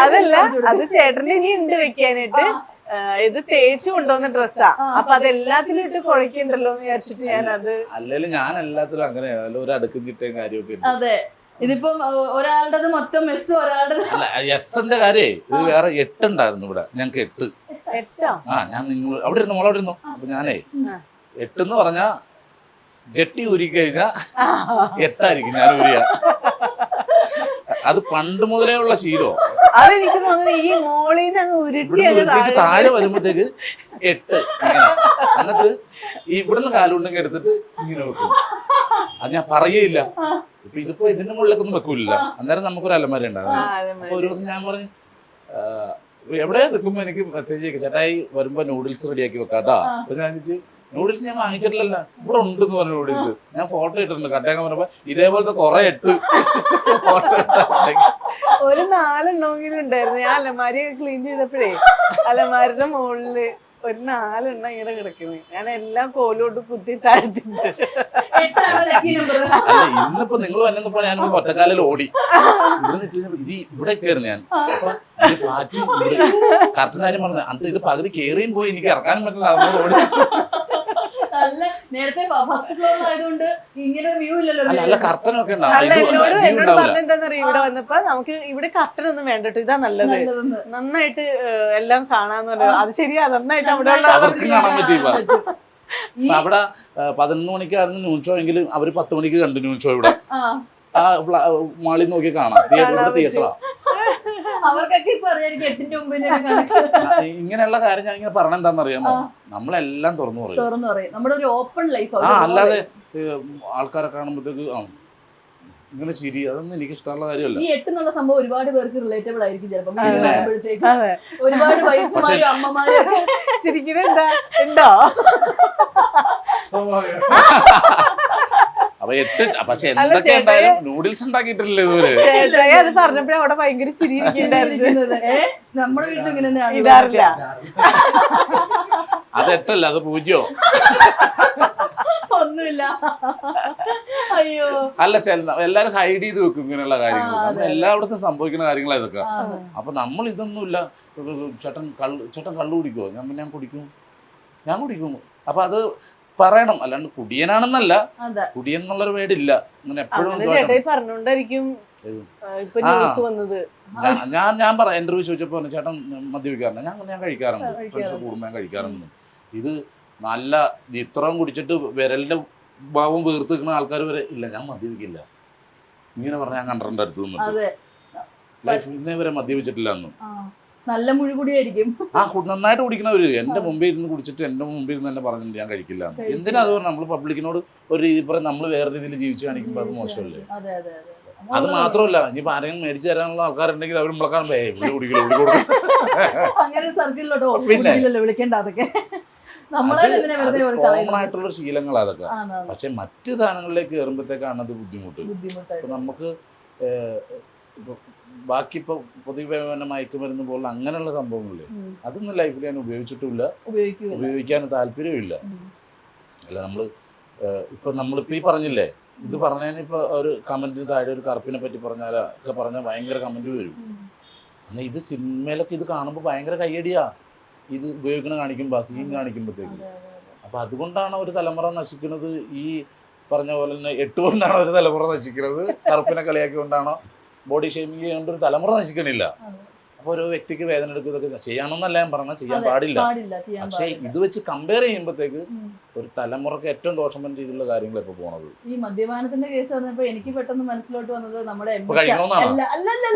അതല്ല, അത് ചേട്ടന്റെ ഇനി ഉണ്ട് വെക്കാനായിട്ട്. ഇത് തേച്ചു കൊണ്ടുവന്ന ഡ്രസ്സാ. അപ്പൊ അതെല്ലാത്തിലും ഇട്ട് കുഴക്കണ്ടല്ലോ എന്ന് വിചാരിച്ചിട്ട് ഞാൻ അത്. അല്ലെങ്കിൽ ഞാൻ എല്ലാത്തിലും അങ്ങനെ ഒരു അടുക്കും ചിട്ടയും കാര്യമൊക്കെ. അതെ, ഇതിപ്പം ഒരാളുടെ മൊത്തം മെസ്സും ഒരാളുടെ എന്റെ കാര്യേ. ഇത് വേറെ 8 ഉണ്ടായിരുന്നു ഇവിടെ. ഞങ്ങക്ക് 8. ഞാൻ നിങ്ങൾ അവിടെ ഇരുന്നു, മോളവിടെ ഇരുന്നു. അപ്പൊ ഞാനേ 8 എന്ന് പറഞ്ഞാ ജെട്ടി ഊരി കഴിഞ്ഞാ 8 ആയിരിക്കും ഞാൻ ഊരിയ. അത് പണ്ട് മുതലേ ഉള്ള ശീലോ. അതെനിക്ക് തോന്നുന്നു ഈ മോളിന്ന് അങ്ങ് ഉരുട്ടി താഴെ വരുമ്പോഴത്തേക്ക് 8 എന്നിട്ട് ഇവിടുന്ന് കാലുണ്ടെങ്കിൽ എടുത്തിട്ട് ഇങ്ങനെ വെക്കും. അത് ഞാൻ പറയേയില്ല. ഇപ്പൊ ഇതിപ്പോ ഇതിന്റെ മുകളിലൊക്കെ ഒന്നും വെക്കൂല. അന്നേരം നമുക്കൊരു അലമാര ഉണ്ടാകും. അപ്പൊ ഒരു ദിവസം ഞാൻ പറഞ്ഞു, എവിടെയാ നിൽക്കുമ്പോ എനിക്ക് മെസ്സേജ് ചെയ്യും, ചേട്ടായി വരുമ്പോ നൂഡിൽസ് റെഡിയാക്കി വെക്കാട്ടാ. അപ്പൊ ഞാൻ ചോദിച്ചു, നൂഡിൽസ് ഞാൻ വാങ്ങിച്ചിട്ടില്ലല്ല, ഇവിടെ ഉണ്ടെന്ന് പറഞ്ഞു നൂഡിൽസ്. ഞാൻ ഫോട്ടോ ഇട്ടിട്ടുണ്ട്. കട്ടയാക്കാൻ പറഞ്ഞപ്പോ ഇതേപോലത്തെ കുറെ 8 ഫോട്ടോ ഒരു 4 എണ്ണമെങ്കിലും ഉണ്ടായിരുന്നു. ഞാൻ അലമാരിയൊക്കെ ക്ലീൻ ചെയ്തപ്പോഴേ അലമാരിയുടെ മുകളില് ഒരു 4 എണ്ണം ഇങ്ങനെ കിടക്കുന്നത്. ഞാൻ എല്ലാം കോലോട്ട് കുത്തി താഴ്ത്തിട്ട്. അല്ല, ഇന്നിപ്പോ നിങ്ങൾ വന്നപ്പോ ഞാൻ ഒറ്റക്കാലിൽ ഓടി. ഇവിടെ കയറി ഞാൻ ഫ്ലാറ്റും കറക്റ്റ് കാര്യം പറഞ്ഞു. അന്ന് ഇത് പകുതി കേറിയും പോയി, എനിക്ക് ഇറക്കാനും പറ്റില്ല. അതുകൊണ്ട് ഓടി. നേരത്തെ ഫസ്റ്റ് ഫ്ലോർ ആയതുകൊണ്ട് ഇങ്ങനെ വ്യൂ ഇല്ലല്ലോ. അല്ല, കർട്ടനൊക്കെ എന്നോട് പറഞ്ഞെന്താന്നറിയോ, ഇവിടെ വന്നപ്പോ നമുക്ക് ഇവിടെ കർട്ടൻ ഒന്നും വേണ്ടിട്ട് ഇതാ നല്ലത്, നന്നായിട്ട് എല്ലാം കാണാന്ന് പറഞ്ഞു. അത് ശരിയാ, നന്നായിട്ട് അവിടെ കാണാൻ പറ്റില്ല. അവിടെ 11 മണിക്കായിരുന്നു ന്യൂസ് ഷോ എങ്കിലും അവര് 10 മണിക്ക് കണ്ടു ന്യൂസ് ഷോ. ഇവിടെ ആ മാളിൽ നോക്കി കാണാം. തിയേറ്ററാ. അവർക്കൊക്കെ ഇപ്പൊ അറിയാം 8ന്റെ മുമ്പ് ഇങ്ങനെയുള്ള കാര്യം ഞാൻ ഇങ്ങനെ പറഞ്ഞ എന്താണെന്നറിയാമോ, നമ്മളെല്ലാം തുറന്നു പറയും. നമ്മുടെ ഒരു ഓപ്പൺ ലൈഫ്. അല്ലാതെ ആൾക്കാരെ കാണുമ്പോഴത്തേക്ക് ഇങ്ങനെ ചിരി, അതൊന്നും എനിക്ക് ഇഷ്ടമുള്ള കാര്യമല്ല. ഈ 8 എന്നുള്ള സംഭവം ഒരുപാട് പേർക്ക് റിലേറ്റബിൾ ആയിരിക്കും ചിലപ്പോൾ. ഒരുപാട് വൈഫുമാരും അമ്മമാരും ചിരിക്കണ ഉണ്ടോ? അപ്പൊ അപ്പൊ 8 പക്ഷെ എന്തൊക്കെ ഉണ്ടായാലും നൂഡിൽസ് ഉണ്ടാക്കിയിട്ടില്ല ഇതുവരെ. ചേട്ടായി അത് പറഞ്ഞപ്പോഴേ അവിടെ ഭയങ്കര ചിരി ഇരിക്കുന്നുണ്ടായിരുന്നു. നമ്മുടെ വീട്ടിൽ ഇങ്ങനെ തന്നെയാണ് ഇടാറില്ല. അത് 8 അല്ല, അത് 0. ഒന്നുമില്ല. അയ്യോ അല്ല, എല്ലാരും ഹൈഡ് ചെയ്ത് വെക്കും ഇങ്ങനെയുള്ള കാര്യങ്ങൾ. നമ്മൾ എല്ലായിടത്തും സംഭവിക്കുന്ന കാര്യങ്ങളാണ് ഇതൊക്കെ. അപ്പൊ നമ്മൾ ഇതൊന്നുമില്ല. ചേട്ടൻ കള്ളു കുടിക്കുമോ? ഞാൻ കുടിക്കും. അപ്പൊ അത് പറയണം, അല്ലാണ്ട് കുടിയനാണെന്നല്ല, കുടിയൻ എന്നുള്ളൊരു വേടില്ല. അങ്ങനെ എപ്പോഴും ചേട്ടായി പറഞ്ഞോണ്ടായിരിക്കും ഇപ്പൊ ന്യൂസ് വന്നത്. ഞാൻ പറയാം, ഇന്റർവ്യൂ ചോദിച്ചപ്പോ ചേട്ടൻ മദ്യപിക്കാറുണ്ട്. ഞാൻ കഴിക്കാറുണ്ട്, ഫ്രണ്ട്സ് കൂടുമ്പോൾ ഞാൻ കഴിക്കാറുണ്ട്. ഇത് നല്ല ഇത്രയും കുടിച്ചിട്ട് വിരലിന്റെ ഭാവം വീർത്ത് നിൽക്കുന്ന ആൾക്കാർ വരെ ഇല്ല ഞാൻ മദ്യപിക്കില്ല ഇങ്ങനെ പറഞ്ഞ ഞാൻ കണ്ടിട്ടുണ്ട് അടുത്ത് നിന്നിട്ട്. ലൈഫ് ഇന്നേ വരെ മദ്യപിച്ചിട്ടില്ല എന്നും. നല്ല മുഴുകുടിയായിരിക്കും. നന്നായിട്ട് കുടിക്കണവര് എന്റെ മുമ്പിൽ ഇരുന്ന് കുടിച്ചിട്ട് എന്റെ മുമ്പിൽ ഇരുന്ന് തന്നെ പറഞ്ഞിട്ട് ഞാൻ കഴിക്കില്ല. എന്തിനാ അത് പറഞ്ഞാൽ നമ്മൾ പബ്ലിക്കിനോട് ഒരു രീതി പറയാം, നമ്മൾ വേറെ രീതിയിൽ ജീവിച്ച് കാണിക്കുമ്പോൾ അത് മോശമല്ലേ? അത് മാത്രമല്ല, ഇനിയിപ്പോ ആരെങ്കിലും മേടിച്ചു തരാനുള്ള ആൾക്കാരുണ്ടെങ്കിൽ അവർ നമ്മളെ കാണുമ്പോ കുടിക്കില്ല. അങ്ങനെ സർക്കിളിലോട്ടോ വിളിക്കേണ്ട അതൊക്കെ കോമൺ ആയിട്ടുള്ള ശീലങ്ങളാണ് അതൊക്കെ. പക്ഷെ മറ്റു സാധനങ്ങളിലേക്ക് കയറുമ്പോഴത്തേക്കാണ് അത് ബുദ്ധിമുട്ട്. ഇപ്പൊ നമുക്ക് ബാക്കി ഇപ്പൊ പൊതുവെ മയക്കുമരുന്ന് പോലുള്ള അങ്ങനെയുള്ള സംഭവങ്ങളില്ലേ, അതൊന്നും ലൈഫിൽ ഞാൻ ഉപയോഗിച്ചിട്ടുമില്ല, ഉപയോഗിക്കാൻ താല്പര്യമില്ല. അല്ല നമ്മള് ഇപ്പൊ നമ്മളിപ്പോ ഈ പറഞ്ഞില്ലേ, ഇത് പറഞ്ഞതിന് ഇപ്പൊ ഒരു കമന്റിന് താഴെ ഒരു കറുപ്പിനെ പറ്റി പറഞ്ഞാൽ ഭയങ്കര കമന്റ് വരും. എന്നാൽ ഇത് സിനിമയിലൊക്കെ ഇത് കാണുമ്പോൾ ഭയങ്കര കയ്യടിയാ ഇത് ഉപയോഗിക്കണ കാണിക്കുമ്പോൾ, സീൻ കാണിക്കുമ്പോഴത്തേക്ക്. അപ്പൊ അതുകൊണ്ടാണ് ഒരു തലമുറ നശിക്കുന്നത്. ഈ പറഞ്ഞ പോലെ തന്നെ 8 കൊണ്ടാണ് ഒരു തലമുറ നശിക്കുന്നത്, കറുപ്പിനെ കളിയാക്കിക്കൊണ്ടാണോ ബോഡി ഷേമിങ് ചെയ്യേണ്ട ഒരു തലമുറ നശിക്കണില്ല. അപ്പൊ ഒരു വ്യക്തിക്ക് വേദന എടുക്കുന്നതൊക്കെ ചെയ്യാനൊന്നല്ല ഞാൻ പറഞ്ഞാൽ, ചെയ്യാൻ പാടില്ല. പക്ഷെ ഇത് വെച്ച് കമ്പയർ ചെയ്യുമ്പോഴത്തേക്ക് ഒരു തലമുറക്ക് ഏറ്റവും ദോഷം പറ്റുന്ന രീതിയിലുള്ള കാര്യങ്ങൾ ഇപ്പൊ പോണത്. ഈ മദ്യപാനത്തിന്റെ കേസ് വന്നപ്പോ എനിക്ക് പെട്ടെന്ന് മനസ്സിലോട്ട് വന്നത് നമ്മുടെ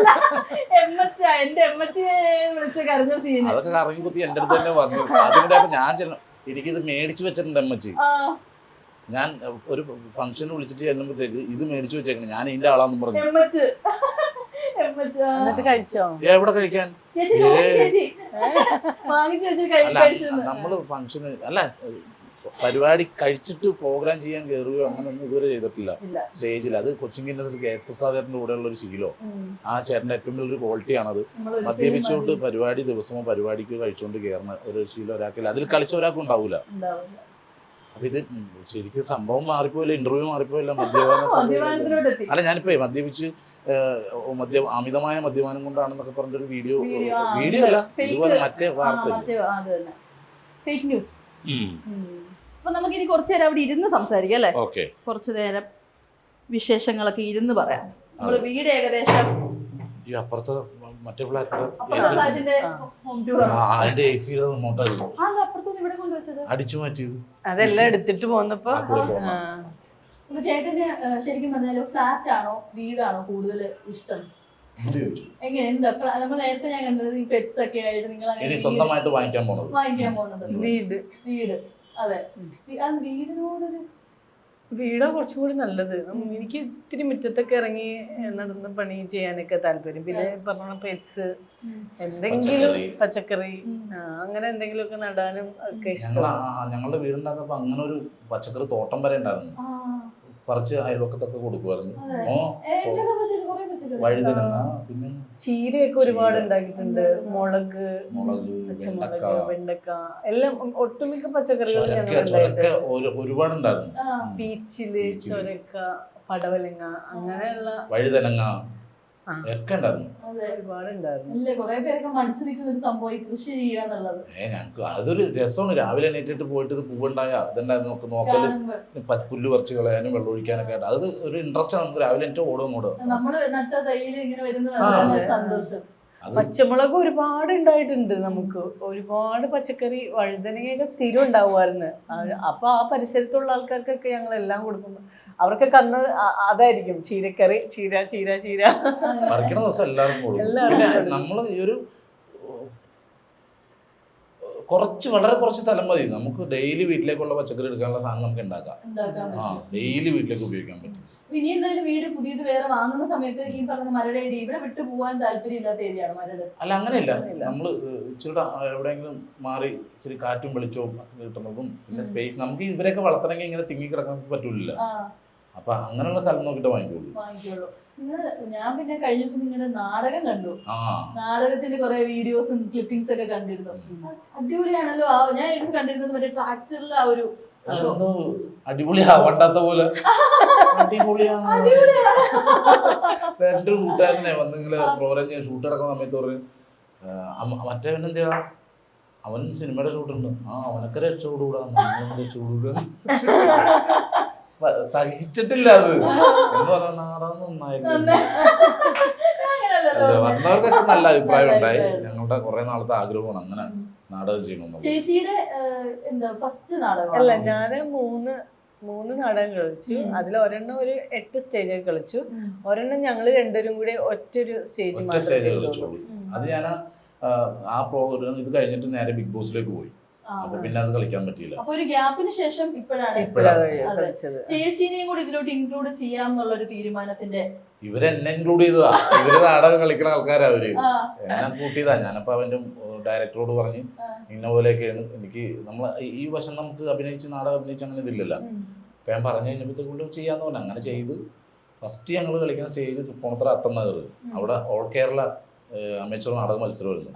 എന്റെ എമ്മച്ചിയെ വിളിച്ച് കരഞ്ഞ സീൻ. അതൊക്കെ കറങ്ങി കുത്തി എന്റെ അടുത്ത് തന്നെ വന്നു. അതിന്റെ ഞാൻ എനിക്കിത് മേടിച്ചു വെച്ചിട്ടുണ്ട് എമ്മച്ചി. ഞാൻ ഒരു ഫംഗ്ഷന് വിളിച്ചിട്ട് ചെല്ലുമ്പോഴത്തേക്ക് ഇത് മേടിച്ചു വെച്ചേക്കണം, ഞാൻ ഇതിന്റെ ആളാന്നും പറഞ്ഞു. കഴിച്ചോ? എവിടെ കഴിക്കാൻ? നമ്മള് ഫംഗ്ഷന് അല്ല, പരിപാടി കഴിച്ചിട്ട് പ്രോഗ്രാം ചെയ്യാൻ കയറുകയോ അങ്ങനെയൊന്നും ഇതുവരെ ചെയ്തിട്ടില്ല സ്റ്റേജിൽ. അത് കൊച്ചിൻ ഗിന്നസിൽ കെ എസ് പ്രസാദേട്ടൻ്റെ കൂടെയുള്ള ഒരു ശീലോ, ആ ചേട്ടൻ്റെ ഏറ്റവും വലിയൊരു ക്വാളിറ്റിയാണത്. മദ്യപിച്ചുകൊണ്ട് പരിപാടി ദിവസമോ പരിപാടിക്ക് കഴിച്ചുകൊണ്ട് കയറുന്ന ഒരു ശീലം ഒരാൾക്കില്ല. അതിൽ കളിച്ച ഒരാൾക്കും ഉണ്ടാവില്ല. അപ്പൊ ഇത് ശരിക്കും സംഭവം മാറിപ്പോയില്ല, ഇന്റർവ്യൂ മാറിപ്പോയില്ല, മദ്യപാനം. അല്ല ഞാനിപ്പോ മദ്യപിച്ച് അമിതമായ മദ്യപാനം കൊണ്ടാണെന്നൊക്കെ പറഞ്ഞൊരു വീഡിയോ അല്ല, ഇതുപോലെ മറ്റേ വാർത്ത. അപ്പൊ നമുക്ക് ഇനി കുറച്ചു നേരം അവിടെ ഇരുന്ന് സംസാരിക്കാം അല്ലേ? ഓക്കെ, കുറച്ചു നേരം വിശേഷങ്ങളൊക്കെ ഇരുന്ന് പറയാം. നമ്മള് വീട് ഏകദേശം ഈ അപ്പുറത്തെ മറ്റേ ഫ്ലാറ്റിന്റെ ഹോം ടൂർ അതിന്റെ AC അടിച്ചു മാറ്റിയത് അതെല്ലാം എടുത്തിട്ട് പോന്നപ്പോ ചേട്ടന് ശരിക്കും പറഞ്ഞാല് ഫ്ലാറ്റ് ആണോ വീടാണോ കൂടുതൽ ഇഷ്ടം? എങ്ങനെ എന്താ നമ്മൾ നേരത്തെ ഞാൻ കണ്ടത് ഈ പെറ്റ്സ് ഒക്കെ ആയിട്ട് നിങ്ങൾ സ്വന്തമായിട്ട് വാങ്ങിക്കാൻ പോണത് വീട്. അതെ, വീടിനോടൊരു വീടാ കുറച്ചും കൂടി നല്ലത്. എനിക്ക് ഇത്തിരി മുറ്റത്തൊക്കെ ഇറങ്ങി നടന്ന് പണി ചെയ്യാനൊക്കെ താല്പര്യം. പിന്നെ പറഞ്ഞ പെറ്റ്സ്, എന്തെങ്കിലും പച്ചക്കറി അങ്ങനെ എന്തെങ്കിലുമൊക്കെ നടാനും ഒക്കെ ഇഷ്ടം. ഞങ്ങളുടെ വീടുണ്ടാകുമ്പോ അങ്ങനെ ഒരു പച്ചക്കറി തോട്ടം വരെ ഉണ്ടായിരുന്നു, പറിച്ച് അയൽവക്കത്തൊക്കെ കൊടുക്കുമായിരുന്നു. വഴുതനങ്ങ, പിന്നെ ചീരയൊക്കെ ഒരുപാട് ഉണ്ടാക്കിയിട്ടുണ്ട്. മുളക്, പച്ചമുളക്, വെണ്ടക്ക, എല്ലാം ഒട്ടുമിക്ക പച്ചക്കറികളും ഞങ്ങൾ ഒരുപാടുണ്ടായിരുന്നു. പീച്ചില്, ചൊരക്ക, പടവലങ്ങ, അങ്ങനെയുള്ള വഴുതനങ്ങ ഒക്കെ ഉണ്ടായിരുന്നു. അതൊരു രസമാണ്. രാവിലെ എണീറ്റിട്ട് പോയിട്ട് ഇത് പൂവുണ്ടായ അതുണ്ടായിരുന്നു നോക്കല്, പുല്ല് പറിച്ച് കളയാനും വെള്ളം ഒഴിക്കാനൊക്കെ ആയിട്ട് അത് ഒരു ഇൻട്രസ്റ്റ് ആണ്. നമുക്ക് രാവിലെ എണീറ്റ് ഓടും. പച്ചമുളക് ഒരുപാട് ഉണ്ടായിട്ടുണ്ട്. നമുക്ക് ഒരുപാട് പച്ചക്കറി, വഴുതനങ്ങയൊക്കെ സ്ഥിരം ഉണ്ടാവുമായിരുന്നു. അപ്പൊ ആ പരിസരത്തുള്ള ആൾക്കാർക്കൊക്കെ ഞങ്ങൾ എല്ലാം കൊടുക്കുന്നു. അവർക്കൊക്കെ അന്ന് അതായിരിക്കും ചീരക്കറി, ചീര ചീര ചീര പറിക്കണ ദിവസം എല്ലാവർക്കും. നമ്മൾ ഈ ഒരു വളരെ കുറച്ച് സ്ഥലം മതി നമുക്ക് ഡെയിലി വീട്ടിലേക്കുള്ള പച്ചക്കറി എടുക്കാനുള്ള സാധനം നമുക്ക് ഉണ്ടാക്കാം. ഡെയിലി വീട്ടിലേക്ക് ഉപയോഗിക്കാൻ പറ്റും. ഇനി എന്തായാലും വീട് പുതിയത് വേറെ വാങ്ങുന്ന സമയത്ത് ഈ പറഞ്ഞ മരട് ഏരിയ ഇവിടെ വിട്ടു പോകാൻ താല്പര്യമില്ലാത്ത ഏരിയയാണ് മരട്. അല്ല അങ്ങനെയില്ല, നമ്മള് ഇച്ചിരി എവിടെയെങ്കിലും മാറി ഇച്ചിരി കാറ്റും വെളിച്ചവും കിട്ടുന്നതും പിന്നെ സ്പേസ്. നമുക്ക് ഇവരെയൊക്കെ വളർത്തണമെങ്കിൽ ഇങ്ങനെ തിങ്ങി കിടക്കാൻ പറ്റൂല. അപ്പൊ അങ്ങനെയുള്ള സ്ഥലം നോക്കിയിട്ട് വാങ്ങിക്കുള്ളൂ. ഞാൻ പിന്നെ കഴിഞ്ഞ ദിവസം നിങ്ങളുടെ നാടകം കണ്ടു. ആ നാടകത്തിന്റെ കുറെ വീഡിയോസും ക്ലിപ്പിംഗ്സ് ഒക്കെ കണ്ടിരുന്നു. അടിപൊളിയാണല്ലോ. ഞാൻ ഇത് കണ്ടിരുന്നത് മറ്റേ ട്രാക്ടറിലെ ആ ഒരു അതെന്തോ അടിപൊളിയാവണ്ടാത്ത പോലെ അടിപൊളിയാണ്. എന്റെ ഒരു കൂട്ടുകാരനെ വന്നിങ്ങനെ പ്രോഗ്രാം ചെയ്യാൻ ഷൂട്ട് നടക്കുന്ന സമയത്ത് പറഞ്ഞു മറ്റേ എന്തിനാ അവൻ സിനിമയുടെ ഷൂട്ടുണ്ട്, അവനൊക്കെ രക്ഷപ്പെടൂടാ, രക്ഷപ്പെടൂല സഹിച്ചിട്ടില്ല അത് എന്ന് പറഞ്ഞ നാടകം നന്നായിരുന്നു. വന്നവർക്കൊക്കെ നല്ല അഭിപ്രായം ഉണ്ടായി. ഞങ്ങളുടെ കുറെ നാളത്തെ ആഗ്രഹമാണ് അങ്ങനെ നാടകം ചെയ്യണമെന്ന്. ചേച്ചിയുടെ എന്താ ഫസ്റ്റ് നാടകം? അല്ല, ഞാന് മൂന്ന് നാടകം കളിച്ചു. അതിൽ ഒരെണ്ണം ഒരു 8 സ്റ്റേജൊക്കെ കളിച്ചു. ഒരെണ്ണം ഞങ്ങള് രണ്ടുപേരും കൂടി ഒറ്റൊരു സ്റ്റേജ് കളിച്ചോളൂ. അത് ഞാൻ ആ പ്രോഗ്രാം ഇത് കഴിഞ്ഞിട്ട് നേരെ ബിഗ് ബോസിലേക്ക് പോയി. അപ്പൊ പിന്നെ അത് കളിക്കാൻ പറ്റിയില്ല. അപ്പൊ ഒരു ഗ്യാപ്പിന് ശേഷം ഇപ്പോഴാണ് കളിച്ചത്. ചേച്ചിനെയും കൂടി ഇതിലോട്ട് ഇൻക്ലൂഡ് ചെയ്യാം എന്നുള്ളൊരു തീരുമാനത്തിന്റെ ഇവരെന്നെ ഇൻക്ലൂഡ് ചെയ്തതാ. ഇവര് നാടകം കളിക്കുന്ന ആൾക്കാരാ അവര്. എന്നെ കൂട്ടിയതാ. ഞാനപ്പോ അവന്റെ ഡയറക്ടറോട് പറഞ്ഞ് ഇന്ന പോലെയൊക്കെയാണ് എനിക്ക് ഈ വശം നമുക്ക് അഭിനയിച്ച് നാടകം അഭിനയിച്ച് അങ്ങനെ ഇതില്ലല്ലോ. അപ്പൊ ഞാൻ പറഞ്ഞു കഴിഞ്ഞപ്പോഴത്തേക്കുള്ളിൽ ചെയ്യാന്ന് പറഞ്ഞു. അങ്ങനെ ചെയ്ത് ഫസ്റ്റ് ഞങ്ങൾ കളിക്കുന്ന സ്റ്റേജ് തൃപ്പൂണിത്തുറ അത്തനഗർ. അവിടെ ഓൾ കേരള അമേച്ചർ നാടക മത്സരം വരുന്നു.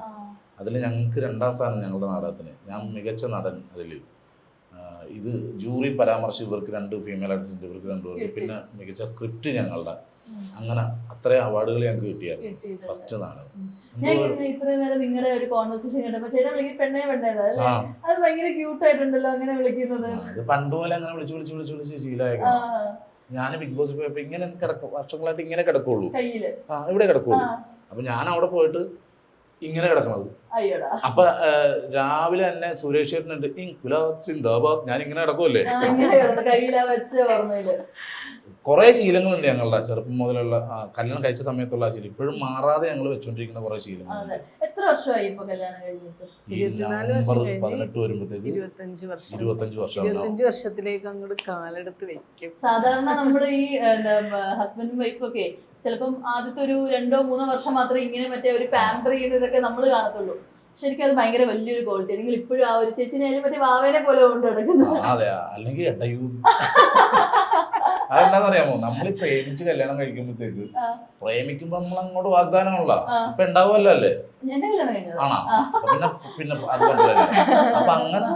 അതിൽ ഞങ്ങൾക്ക് 2ാം സ്ഥാനം ഞങ്ങളുടെ നാടകത്തിന്. ഞാൻ മികച്ച നടൻ അതിൽ. ഇത് ജൂറി പരാമർശം ഇവർക്ക് 2 ഫീമെയിൽ ആർട്ടിസ്റ്റ്, ഇവർക്ക് 2 പേർക്ക്. പിന്നെ മികച്ച സ്ക്രിപ്റ്റ് ഞങ്ങളുടെ. അങ്ങനെ അത്രയും അവാർഡുകൾ ഞങ്ങൾക്ക് കിട്ടിയായിരുന്നു ഫസ്റ്റ് നാടകം. ഇത്രയും നേരം നിങ്ങളുടെ ഒരു കോൺവെർസേഷൻ കേട്ടപ്പോ ചേട്ടാ വിളിക്കും പെണ്ണേ പെണ്ണേതല്ലേ, അത് ഭയങ്കര ക്യൂട്ട് ആയിട്ടുണ്ടല്ലോ അങ്ങനെ വിളിക്കുന്നത്. അത് പണ്ടുപോലെ അങ്ങനെ വിളിച്ച് ശീലമായിരുന്നു. ഞാൻ ബിഗ് ബോസ് പോയപ്പോ ഇങ്ങനെ കിടക്കും, വർഷങ്ങളായിട്ട് ഇങ്ങനെ കിടക്കുള്ളൂ, ഇവിടെ കിടക്കുള്ളൂ. അപ്പൊ ഞാൻ അവിടെ പോയിട്ട് ഇങ്ങനെ കിടക്കണത്. അപ്പൊ രാവിലെ തന്നെ സുരേഷ് ചേട്ടനുണ്ട് സിന്ദാബാദ്, ഞാൻ ഇങ്ങനെ കിടക്കുമല്ലേ. കുറെ ശീലങ്ങളുണ്ട് ഞങ്ങളുടെ ചെറുപ്പം മുതലുള്ള കല്യാണം കഴിച്ച സമയത്തുള്ള ആ ശീലം ഇപ്പോഴും മാറാതെ ഞങ്ങൾ വെച്ചോണ്ടിരിക്കുന്ന കുറെ ശീലങ്ങളുണ്ട്. എത്ര വർഷമായി ഇപ്പൊ കല്യാണം കഴിഞ്ഞിട്ട്? 18 വരുമ്പോഴത്തേക്ക് 25 വർഷത്തിലേക്ക് അങ്ങോട്ട് കാലെടുത്ത് വെക്കും. സാധാരണ നമ്മൾ ഈ ഹസ്ബൻഡും വൈഫും ഒക്കെ ചിലപ്പം ആദ്യത്തെ ഒരു 2-3 വർഷം മാത്രമേ ഇങ്ങനെ മറ്റേ ഒരു പാമ്പർ ചെയ്യുന്നതൊക്കെ നമ്മൾ കാണത്തുള്ളൂ. ശരിക്കും അത് ഭയങ്കര വലിയൊരു ക്വാളിറ്റി. നിങ്ങൾ ഇപ്പോഴും ആ ഒരു ചേച്ചിനെ മറ്റേ വാവേനെ പോലെ കൊണ്ട് നടക്കുന്നു. അതെ, അല്ലെങ്കിൽ അതെന്താണെന്നറിയാമോ, നമ്മൾ പ്രേമിച്ച് കല്യാണം കഴിക്കുമ്പോഴത്തേക്ക് പ്രേമിക്കുമ്പോ നമ്മൾ അങ്ങോട്ട് വാഗ്ദാനമുള്ള ഇപ്പൊ ഉണ്ടാവുമല്ലോ അല്ലേ. ആണോ? പിന്നെ അത് കൊണ്ടുവരില്ല. അപ്പൊ അങ്ങനെ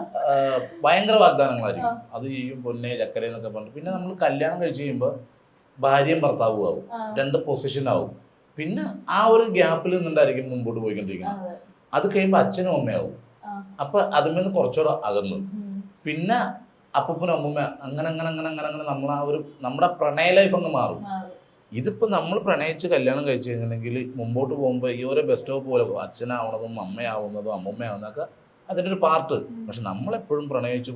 ഭയങ്കര വാഗ്ദാനങ്ങളായിരിക്കും. അത് ചെയ്യും പൊന്നെ ചക്കര എന്നൊക്കെ പറഞ്ഞു. പിന്നെ നമ്മൾ കല്യാണം കഴിച്ച് കഴിയുമ്പോ ഭാര്യയും ഭർത്താവും ആവും, 2 പൊസിഷൻ ആവും. പിന്നെ ആ ഒരു ഗ്യാപ്പിൽ നിന്നുണ്ടായിരിക്കും മുമ്പോട്ട് പോയിക്കൊണ്ടിരിക്കുന്നത്. അത് കഴിയുമ്പോ അച്ഛനും അമ്മയാവും. അപ്പൊ അതിൽ കുറച്ചുകൂടെ അകന്നു. പിന്നെ അപ്പനും അമ്മൂമ്മ അങ്ങനെ അങ്ങനെ അങ്ങനെ അങ്ങനെ അങ്ങനെ നമ്മൾ ആ ഒരു നമ്മുടെ പ്രണയ ലൈഫ് അങ്ങ് മാറും. ഇതിപ്പോ നമ്മൾ പ്രണയിച്ച് കല്യാണം കഴിച്ചു കഴിഞ്ഞിട്ടുണ്ടെങ്കിൽ മുമ്പോട്ട് പോകുമ്പോൾ ഈ ഓരോ ബസ് സ്റ്റോപ്പ് പോലെ അച്ഛനാവുന്നതും അമ്മയാവുന്നതും അമ്മൂമ്മയാവുന്നതൊക്കെ അതിൻ്റെ ഒരു പാർട്ട്. പക്ഷെ നമ്മളെപ്പോഴും പ്രണയിച്ച്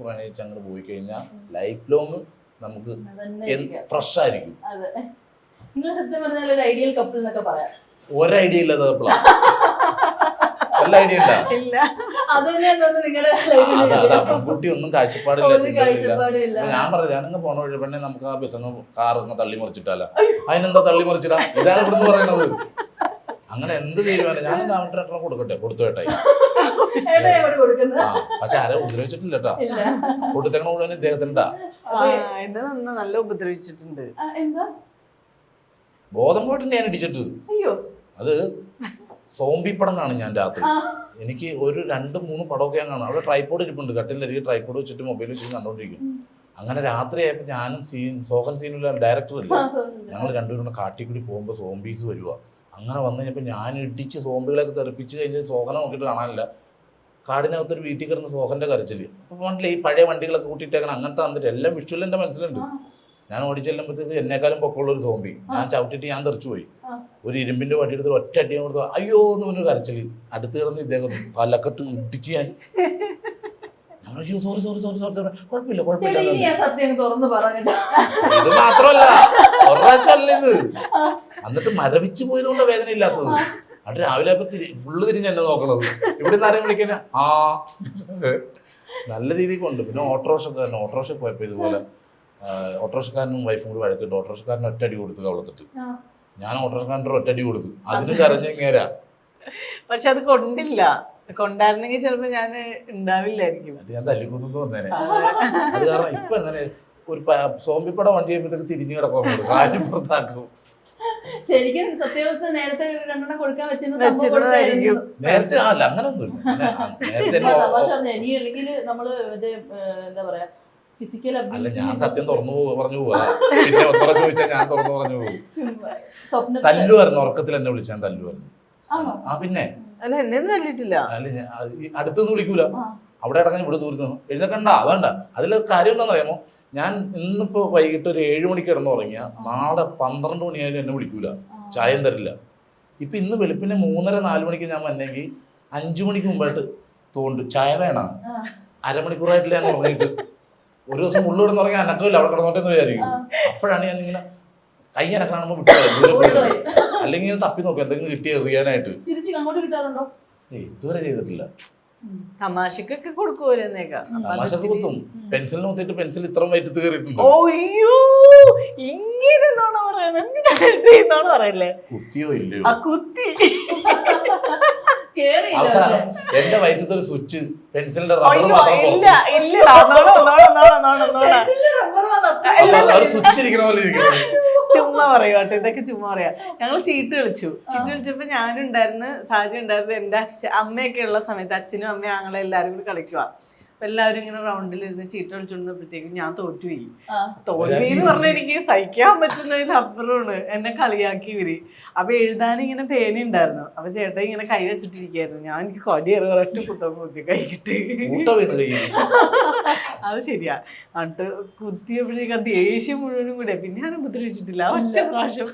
അങ്ങോട്ട് പോയി കഴിഞ്ഞാൽ ലൈഫ് ലോങ് നമുക്ക് ഫ്രഷ് ആയിരിക്കും. ഒരു ഐഡിയ ഇല്ലാത്ത കപ്പിളാണ്. വല്ല ഐഡിയ ഇല്ല. പെൺകുട്ടി ഒന്നും കാഴ്ചപ്പാടില്ല, ചിന്തയില്ല. ഞാൻ പറഞ്ഞു ഞാനങ്ങ് പോണ വഴി പെണ്ണെ നമുക്ക് ആ ബസ് കാർ തള്ളി മറിച്ചിട്ടല്ല. അതിനെന്താ തള്ളി മറിച്ചിടാ, ഇതാണ് ഇവിടുന്ന് പറയണത്. അങ്ങനെ എന്ത് തീരുമാനം ഞാൻ 2 കൊടുക്കട്ടെ, കൊടുത്തു കേട്ടായി. പക്ഷെ ആരെ ഉപദ്രവിച്ചിട്ടില്ല കേട്ടോ. കൊടുത്തങ്ങനെ മുഴുവൻ ഇദ്ദേഹത്തിൻ്റെ എന്നെ നല്ല ഉപദ്രവിച്ചിട്ടുണ്ട്. ബോധം പോയിട്ട് ഞാൻ ഇടിച്ചിട്ട്. അത് സോംബി പടം കാണും ഞാൻ രാത്രി. എനിക്ക് ഒരു 2-3 പടമൊക്കെ ഞാൻ കാണും. അവിടെ ട്രൈപോഡ് ഇരിപ്പുണ്ട്, കട്ടിലേക്ക് ട്രൈപോഡ് വെച്ചിട്ട് മൊബൈൽ വെച്ചിട്ട് കണ്ടോണ്ടിരിക്കും. അങ്ങനെ രാത്രി ആയപ്പോൾ ഞാനും സോഹൻ സീനുള്ള ഡയറക്ടറില്ല, ഞങ്ങൾ 2 പേരും കാട്ടിക്കൂടി പോകുമ്പോൾ സോംബീസ് വരുക. അങ്ങനെ വന്നു കഴിഞ്ഞപ്പോൾ ഞാൻ ഇടിച്ച് സോംബികളൊക്കെ തെറിപ്പിച്ച് കഴിഞ്ഞ് സോഹനെ നോക്കിയിട്ട് കാണാനില്ല. കാടിനകത്തൊരു വീട്ടിൽ കിടന്ന് സോഹന്റെ കരച്ചിൽ. അപ്പോൾ വണ്ടിയിൽ ഈ പഴയ വണ്ടികളൊക്കെ കൂട്ടിയിട്ടേക്കണം അങ്ങനത്തെ വന്നിട്ട് എല്ലാം വിഷ്വൽ എൻ്റെ മനസ്സിലുണ്ട്. ഞാൻ ഓടിച്ചെല്ലുമ്പോഴത്തേക്ക് എന്നെക്കാളും പൊക്കമുള്ളൊരു സോംബി. ഞാൻ ചവിട്ടിട്ട് ഞാൻ തെറിച്ചു പോയി. ഒരു ഇരുമ്പിന്റെ വടി എടുത്ത് ഒറ്റ അടിയും കൊടുത്തു. അയ്യോ എന്ന് പറഞ്ഞ കരച്ചില്. അടുത്ത് കിടന്ന് ഇദ്ദേഹം തലക്കെട്ട് ഇടിച്ച് ഞാൻ അയ്യോ സോറി സോറി സോറി സോറി കുഴപ്പമില്ല കുഴപ്പമില്ല. ഇത് മാത്രമല്ല ഒരു പ്രാവശ്യമല്ല ഇത്. എന്നിട്ട് മരവിച്ച് പോയതുകൊണ്ട് വേദന ഇല്ലാത്തത്. അത് രാവിലെ ഫുള്ള് തിരിഞ്ഞ് എന്നെ നോക്കണത്. ഇവിടെ നിന്ന് ആരെയും വിളിക്കുന്ന നല്ല രീതിക്ക് കൊണ്ട്. പിന്നെ ഓട്ടോറിക്ഷ പോയപ്പോ ഇതുപോലെ ഓട്ടോറിക്ഷക്കാരനും വൈഫും കൂടി വഴക്കിട്ട് ഓട്ടോറിക്ഷക്കാരന് ഒറ്റടി കൊടുത്തു കവളത്തിട്ട്. ഞാൻ ഓട്ടോറിക്ഷക്കാരൻ്റെ ഒറ്റടി കൊടുത്തു. അതിന് കരഞ്ഞേരാ. പക്ഷെ അത് കൊണ്ടായിരുന്നെങ്കിൽ ചിലപ്പോ ഞാൻ ഉണ്ടാവില്ലായിരിക്കും. ഞാൻ തല്ലിക്കൊന്നു വന്നേനെ. അത് കാരണം ഇപ്പൊ എങ്ങനെ ഒരു സോംബിപ്പടം വണ്ടി ചെയ്യുമ്പോഴത്തേക്ക് തിരിഞ്ഞു കിടക്കും കാര്യം പുറത്താക്കും. ശരിക്കും സത്യാവസ്ഥ നേരത്തെ 2 കൊടുക്കാൻ വെച്ചിരുന്നതായിരിക്കും. നേരത്തെ അല്ല അങ്ങനൊന്നുമില്ല. നേരത്തെ തമാശ ഇനി അല്ലെങ്കിൽ നമ്മള് മറ്റേ എന്താ പറയാ ഫിസിക്കൽ അല്ല ഞാൻ സത്യം പറഞ്ഞു പോവാ. പിന്നെ ഒത്ര ചോദിച്ചാൽ ഞാൻ തുറന്നു പറഞ്ഞു പോകും. തല്ലുമായിരുന്നു, ഉറക്കത്തിൽ എന്നെ വിളിച്ചാൽ തല്ലുമായിരുന്നു. ആ പിന്നെ അല്ല എന്നെ തല്ലിട്ടില്ല. അല്ല അടുത്തൊന്നും വിളിക്കൂല. അവിടെ ഇറങ്ങി ഇവിടെ ദൂരത്ത് എഴുന്നേക്കണ്ട അതണ്ട. അതിലെ കാര്യം എന്താണെന്നറിയാമോ, ഞാൻ ഇന്നിപ്പോ വൈകിട്ട് ഒരു 7 മണിക്ക് കിടന്നു ഉറങ്ങിയ നാളെ 12 മണിയായാലും എന്നെ വിളിക്കൂല, ചായം തരില്ല. ഇപ്പൊ ഇന്ന് വെളുപ്പിനെ 3:30-4 മണിക്ക് ഞാൻ വന്നെങ്കിൽ 5 മണിക്ക് മുമ്പായിട്ട് തോണ്ടും ചായ വേണം. അരമണിക്കൂറായിട്ടില്ല ഞാൻ ഉറങ്ങിയിട്ട്. ഒരു ദിവസം ഉള്ളു കിടന്ന് ഉറങ്ങി അനക്കമില്ല, അവിടെ കിടന്നോട്ടെന്ന് വിചാരിക്കും. അപ്പോഴാണ് ഞാൻ ഇങ്ങനെ കൈ അനക്കാണുമ്പോൾ വിട്ടു, അല്ലെങ്കിൽ തപ്പി നോക്കും എന്തെങ്കിലും കിട്ടി എറിയാനായിട്ട്. ഇതുവരെ ചെയ്തിട്ടില്ല. തമാശക്കൊക്കെ കൊടുക്കുമോന്നേക്കാം. തമാശക്ക് കുത്തും. പെൻസിലിന് കുത്തിയിട്ട് പെൻസിൽ ഇത്ര വൈറ്റത്ത് കയറിയിട്ടുണ്ട്. ഓയ്യോ ഇങ്ങനെ പറയണെന്നാണ് പറയല്ലേ. കുത്തിയോ ഇല്ലയോ? ആ കുത്തി അവസാനം എന്റെ വയറ്റത്ത് ഒരു സ്വിച്ച് പെൻസിലിന്റെ റബ്ബർ മാത്രം ഇല്ല ഇല്ല സ്വിച്ച് ഇരിക്കണ പോലെ ഇരിക്കുന്നത്. ചുമ്മാ പറയുവാട്ടെ, ഇതൊക്കെ ചുമ്മാ പറയാ. ഞങ്ങൾ ചീട്ട് കളിച്ചപ്പോ ഞാനുണ്ടായിരുന്നു, സാജി ഉണ്ടായിരുന്നു, എന്റെ അമ്മയൊക്കെ ഉള്ള സമയത്ത് അച്ഛനും അമ്മയും ആങ്ങളെ എല്ലാരും കൂടി കളിക്കുക. അപ്പൊ എല്ലാവരും ഇങ്ങനെ റൗണ്ടിലിരുന്ന് ചീട്ട് കളിച്ചോണ്ടിരുന്നപ്പോഴത്തേക്കും ഞാൻ തോറ്റുപോയി. തോൽവിന്ന് പറഞ്ഞാൽ എനിക്ക് സഹിക്കാൻ പറ്റുന്നതിലപ്പുറമാണ്. എന്നെ കളിയാക്കി ഇവര്. അപ്പൊ എഴുതാൻ ഇങ്ങനെ പേന ഉണ്ടായിരുന്നു. അപ്പൊ ചേട്ടൻ ഇങ്ങനെ കൈ വെച്ചിട്ടിരിക്കായിരുന്നു. ഞാൻ എനിക്ക് കൊടിയേറി ഒരൊറ്റ കുത്തം കുത്തി കൈകിട്ട്. അത് ശരിയാ. എന്നിട്ട് കുത്തിയപ്പോഴേക്കും ദേഷ്യം മുഴുവനും കൂടെ. പിന്നെ ഞാൻ ഉപദ്രവിച്ചിട്ടില്ല ഒറ്റ പ്രാവശ്യം.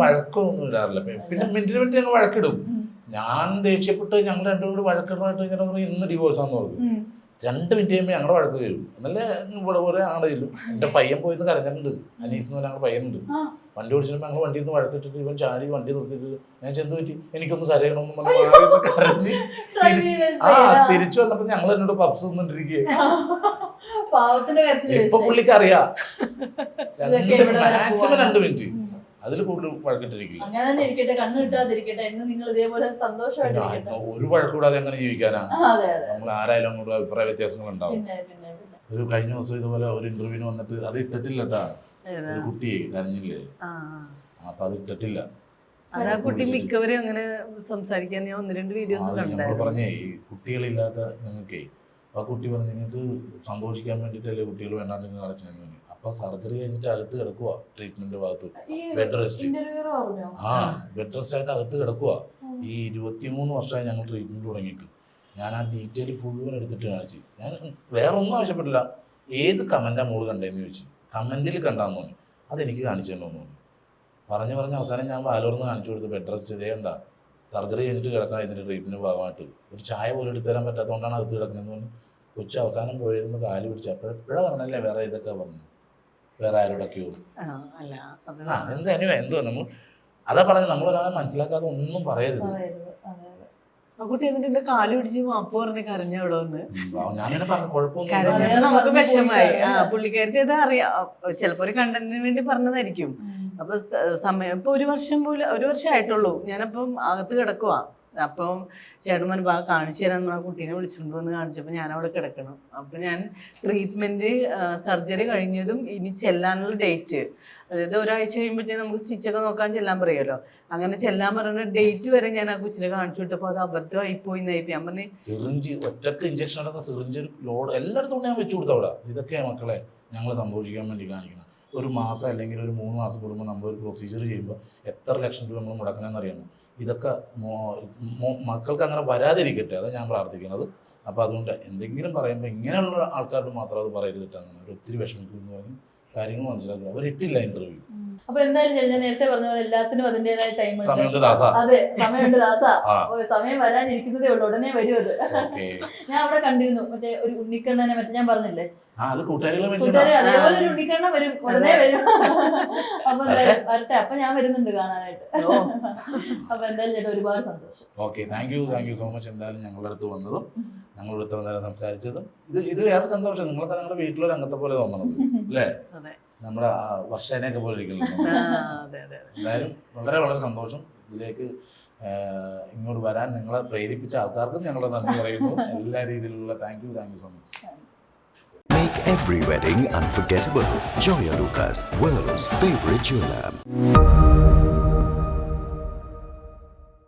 വഴക്കൊന്നും ഇടാറില്ല. പിന്നെ മിനിറ്റിന് മിനിറ്റ് ഞങ്ങൾ വഴക്കിടും. ഞാൻ ദേഷ്യപ്പെട്ട് ഞങ്ങൾ രണ്ടും കൂടി വഴക്കിടാനായിട്ട് ഇങ്ങനെ പറഞ്ഞു ഇന്ന് ഡിവോഴ്സാന്ന് പറഞ്ഞു. 2 മിനിറ്റ് കഴിയുമ്പോൾ ഞങ്ങളുടെ വഴക്ക് വരും. എന്നല്ലേ ഇവിടെ ഓരോ ആളെ ചെല്ലും. എൻ്റെ പയ്യൻ പോയിന്ന് കരഞ്ഞിട്ടുണ്ട്. അനീസ് എന്ന് പറഞ്ഞ ഞങ്ങളുടെ പയ്യനുണ്ട്. വണ്ടി ഓടിച്ചിട്ട് ഞങ്ങൾ വണ്ടിയിൽ നിന്ന് വഴക്കിട്ടിട്ട് ഇവൻ ചാടി വണ്ടി നിർത്തിയിട്ട് ഞാൻ ചെന്ന് പറ്റി എനിക്കൊന്ന് കരയണമെന്ന് പറഞ്ഞ് കരഞ്ഞ് തിരിച്ചു വന്നപ്പോൾ ഞങ്ങൾ എന്നോട് പപ്സ് തിന്നിട്ടിരിക്കുക. ഇപ്പൊ പുള്ളിക്ക് അറിയാം മാക്സിമം 2 മിനിറ്റ്, അതിൽ കൂടുതൽ വഴക്കിട്ടിരിക്കില്ല. ഒരു വഴക്കൂടാതെ എങ്ങനെ ജീവിക്കാനാ? നമ്മൾ ആരായാലും അങ്ങോട്ട് അഭിപ്രായ വ്യത്യാസങ്ങൾ ഉണ്ടാവും. ഒരു കഴിഞ്ഞ ദിവസം ഇതുപോലെ ഒരു ഇന്റർവ്യൂവിന് വന്നിട്ട് അത് ഇട്ടിട്ടില്ലട്ടാ, ഒരു കുട്ടി കരഞ്ഞില്ലേ, അപ്പൊ അത് ഇട്ടിട്ടില്ല. കുട്ടി മിക്കവരും അങ്ങനെ സംസാരിക്കാൻ ഞാൻ 1-2 വീഡിയോസ് കണ്ടായിരുന്നു. പറഞ്ഞേ ഈ കുട്ടികളില്ലാത്ത ഞങ്ങൾക്കേ ആ കുട്ടി പറഞ്ഞു നിങ്ങൾക്ക് സന്തോഷിക്കാൻ വേണ്ടിയിട്ടല്ലേ കുട്ടികൾ വേണ്ടാണ്ടെങ്കിൽ കളക്ഷൻ. അപ്പൊ സർജറി കഴിഞ്ഞിട്ട് അകത്ത് കിടക്കുക, ട്രീറ്റ്മെന്റ് ഭാഗത്ത് ബെഡ് റെസ്റ്റ്. ബെഡ് റെസ്റ്റ് ആയിട്ട് അകത്ത് കിടക്കുക. ഈ 23 വർഷമായി ഞങ്ങൾ ട്രീറ്റ്മെന്റ് തുടങ്ങിയിട്ട്. ഞാൻ ആ ഡീറ്റെയിൽ ഫുള്ളും എടുത്തിട്ട് കാണിച്ചു. ഞാൻ വേറെ ഒന്നും ആവശ്യപ്പെട്ടില്ല. ഏത് കമന്റാ മോള് കണ്ടേന്ന് ചോദിച്ചു. കമന്റിൽ കണ്ടാന്ന് തോന്നി, അതെനിക്ക് കാണിച്ചിട്ടുണ്ടോ തോന്നി. പറഞ്ഞ് അവസാനം ഞാൻ വാലോർന്ന് കാണിച്ചു കൊടുത്തു. ബെഡ് റെസ്റ്റ് ചെയ്യണ്ട, സർജറി കഴിഞ്ഞിട്ട് കിടക്കാൻ ഇതിന്റെ ട്രീറ്റ്മെന്റ് ഭാഗമായിട്ട് ഒരു ചായ പോലും എടുത്തു തരാൻ പറ്റാത്തതുകൊണ്ടാണ് അകത്ത് കിടക്കുന്നതെന്ന് പറഞ്ഞു. കൊച്ചു അവസാനം പോയിരുന്നു കാല് പിടിച്ചു. അപ്പോഴെപ്പോഴാണ് പറഞ്ഞല്ലേ വേറെ ഇതൊക്കെ പറഞ്ഞു, വേറെ ആരോടൊക്കെയോ. എന്തോ നമ്മൾ അതാ പറഞ്ഞത്, നമ്മളൊരാളെ മനസ്സിലാക്കാതെ ഒന്നും പറയരുത്. ആ കുട്ടി എന്നിട്ട് എന്റെ കാല് പിടിച്ച് മാപ്പ് പറഞ്ഞ് കരഞ്ഞ അവിടെ വന്ന്. ഞാനിങ്ങനെ പറഞ്ഞു കുഴപ്പമൊന്നും. നമുക്ക് വിഷമായി. പുള്ളിക്കാർക്ക് ഇത് അറിയാം, ചിലപ്പോ ഒരു കണ്ടന്റിന് വേണ്ടി പറഞ്ഞതായിരിക്കും. അപ്പൊ സമയം ഇപ്പൊ 1 വർഷം ആയിട്ടുള്ളൂ. ഞാനപ്പം അകത്ത് കിടക്കുവാ. അപ്പം ചേട്ടന്മാർ കാണിച്ചു തരാൻ ആ കുട്ടീനെ വിളിച്ചുകൊണ്ട് വന്ന് കാണിച്ചപ്പോൾ ഞാൻ അവിടെ കിടക്കണം. അപ്പം ഞാൻ ട്രീറ്റ്മെൻറ്റ് സർജറി കഴിഞ്ഞതും ഇനി ചെല്ലാനുള്ള ഡേറ്റ്, അതായത് ഒരാഴ്ച കഴിയുമ്പോഴത്തേക്കും നമുക്ക് സ്റ്റിച്ചൊക്കെ നോക്കാൻ ചെല്ലാൻ പറയുമല്ലോ, അങ്ങനെ ചെല്ലാൻ പറയുന്ന ഡേറ്റ് വരെ ഞാൻ ആ കൊച്ചിനെ കാണിച്ചു കൊടുത്തപ്പോൾ അത് അബദ്ധമായിപ്പോയി എന്നായിപ്പോ. ഞാൻ പറഞ്ഞു സിറിഞ്ച് ഒറ്റക്ക് ഇഞ്ചക്ഷൻ നടന്ന സിറിഞ്ച് ലോഡ് എല്ലായിടത്തും ഞാൻ വെച്ചു കൊടുത്തു. അവിടെ ഇതൊക്കെ മക്കളെ ഞങ്ങൾ സന്തോഷിക്കാൻ വേണ്ടി കാണിക്കണം. ഒരു മാസം അല്ലെങ്കിൽ ഒരു 3 മാസം കൂടുമ്പോൾ നമ്മളൊരു പ്രൊസീജിയർ ചെയ്യുമ്പോൾ എത്ര ലക്ഷം രൂപ നമ്മൾ മുടക്കണമെന്ന് അറിയാമോ? ഇതൊക്കെ മക്കൾക്ക് അങ്ങനെ വരാതിരിക്കട്ടെ, അതാണ് ഞാൻ പ്രാർത്ഥിക്കുന്നത്. അപ്പോൾ അതുകൊണ്ട് എന്തെങ്കിലും പറയുമ്പോൾ ഇങ്ങനെയുള്ള ആൾക്കാരോട് മാത്രം അത് പറയരുതിട്ടാണ് അവർ ഒത്തിരി വിഷമിക്കുമെന്ന് പറഞ്ഞ് കാര്യങ്ങൾ മനസ്സിലാക്കുക. അവരിട്ടില്ല ഇന്റർവ്യൂ. അപ്പൊ എന്തായാലും ഞാൻ നേരത്തെ പറഞ്ഞ പോലെ എല്ലാത്തിനും അതിന്റേതായ ടൈം സമയമുണ്ട് ദാസ. അതെ, സമയമുണ്ട് ദാസ. സമയം വരാനിരിക്കുന്നതേ ഉള്ളൂ, ഉടനെ വരും അത്. ഞാൻ അവിടെ കണ്ടിരുന്നു മറ്റേ ഒരു ഉണ്ണിക്കണ്ണനെ, മറ്റേ ഞാൻ പറഞ്ഞില്ലേ കൂട്ടുകാരെ അതേപോലെ ഒരു ഉണ്ണിക്കണ്ണ വരും, ഉടനെ വരും. അപ്പൊ എന്തായാലും വരട്ടെ, അപ്പൊ ഞാൻ വരുന്നുണ്ട് കാണാനായിട്ട്. അപ്പൊ എന്തായാലും ചേട്ടാ ഒരുപാട് സന്തോഷം. Okay, thank you so much. എന്തായാലും ഞങ്ങളുടെ അടുത്ത് വന്നതും ഞങ്ങളുടെ അടുത്ത് വന്നേരം സംസാരിച്ചതും ഇത് വേറെ സന്തോഷം. നിങ്ങളൊക്കെ ഞങ്ങളുടെ വീട്ടിലൊരു അംഗത്തെ പോലെ തോന്നണത് അല്ലേ? നമ്മുടെ വർഷേനെയൊക്കെ പോലെ ഇരിക്കുന്നു. എന്തായാലും വളരെ വളരെ സന്തോഷം. ഇതിലേക്ക് ഇങ്ങോട്ട് വരാൻ നിങ്ങളെ പ്രേരിപ്പിച്ച ആൾക്കാർക്കും ഞങ്ങൾ നന്ദി പറയുന്നു. എല്ലാ രീതിയിലുള്ള thank you so much. Make every wedding unforgettable. Joya Lucas, world's favorite jeweler.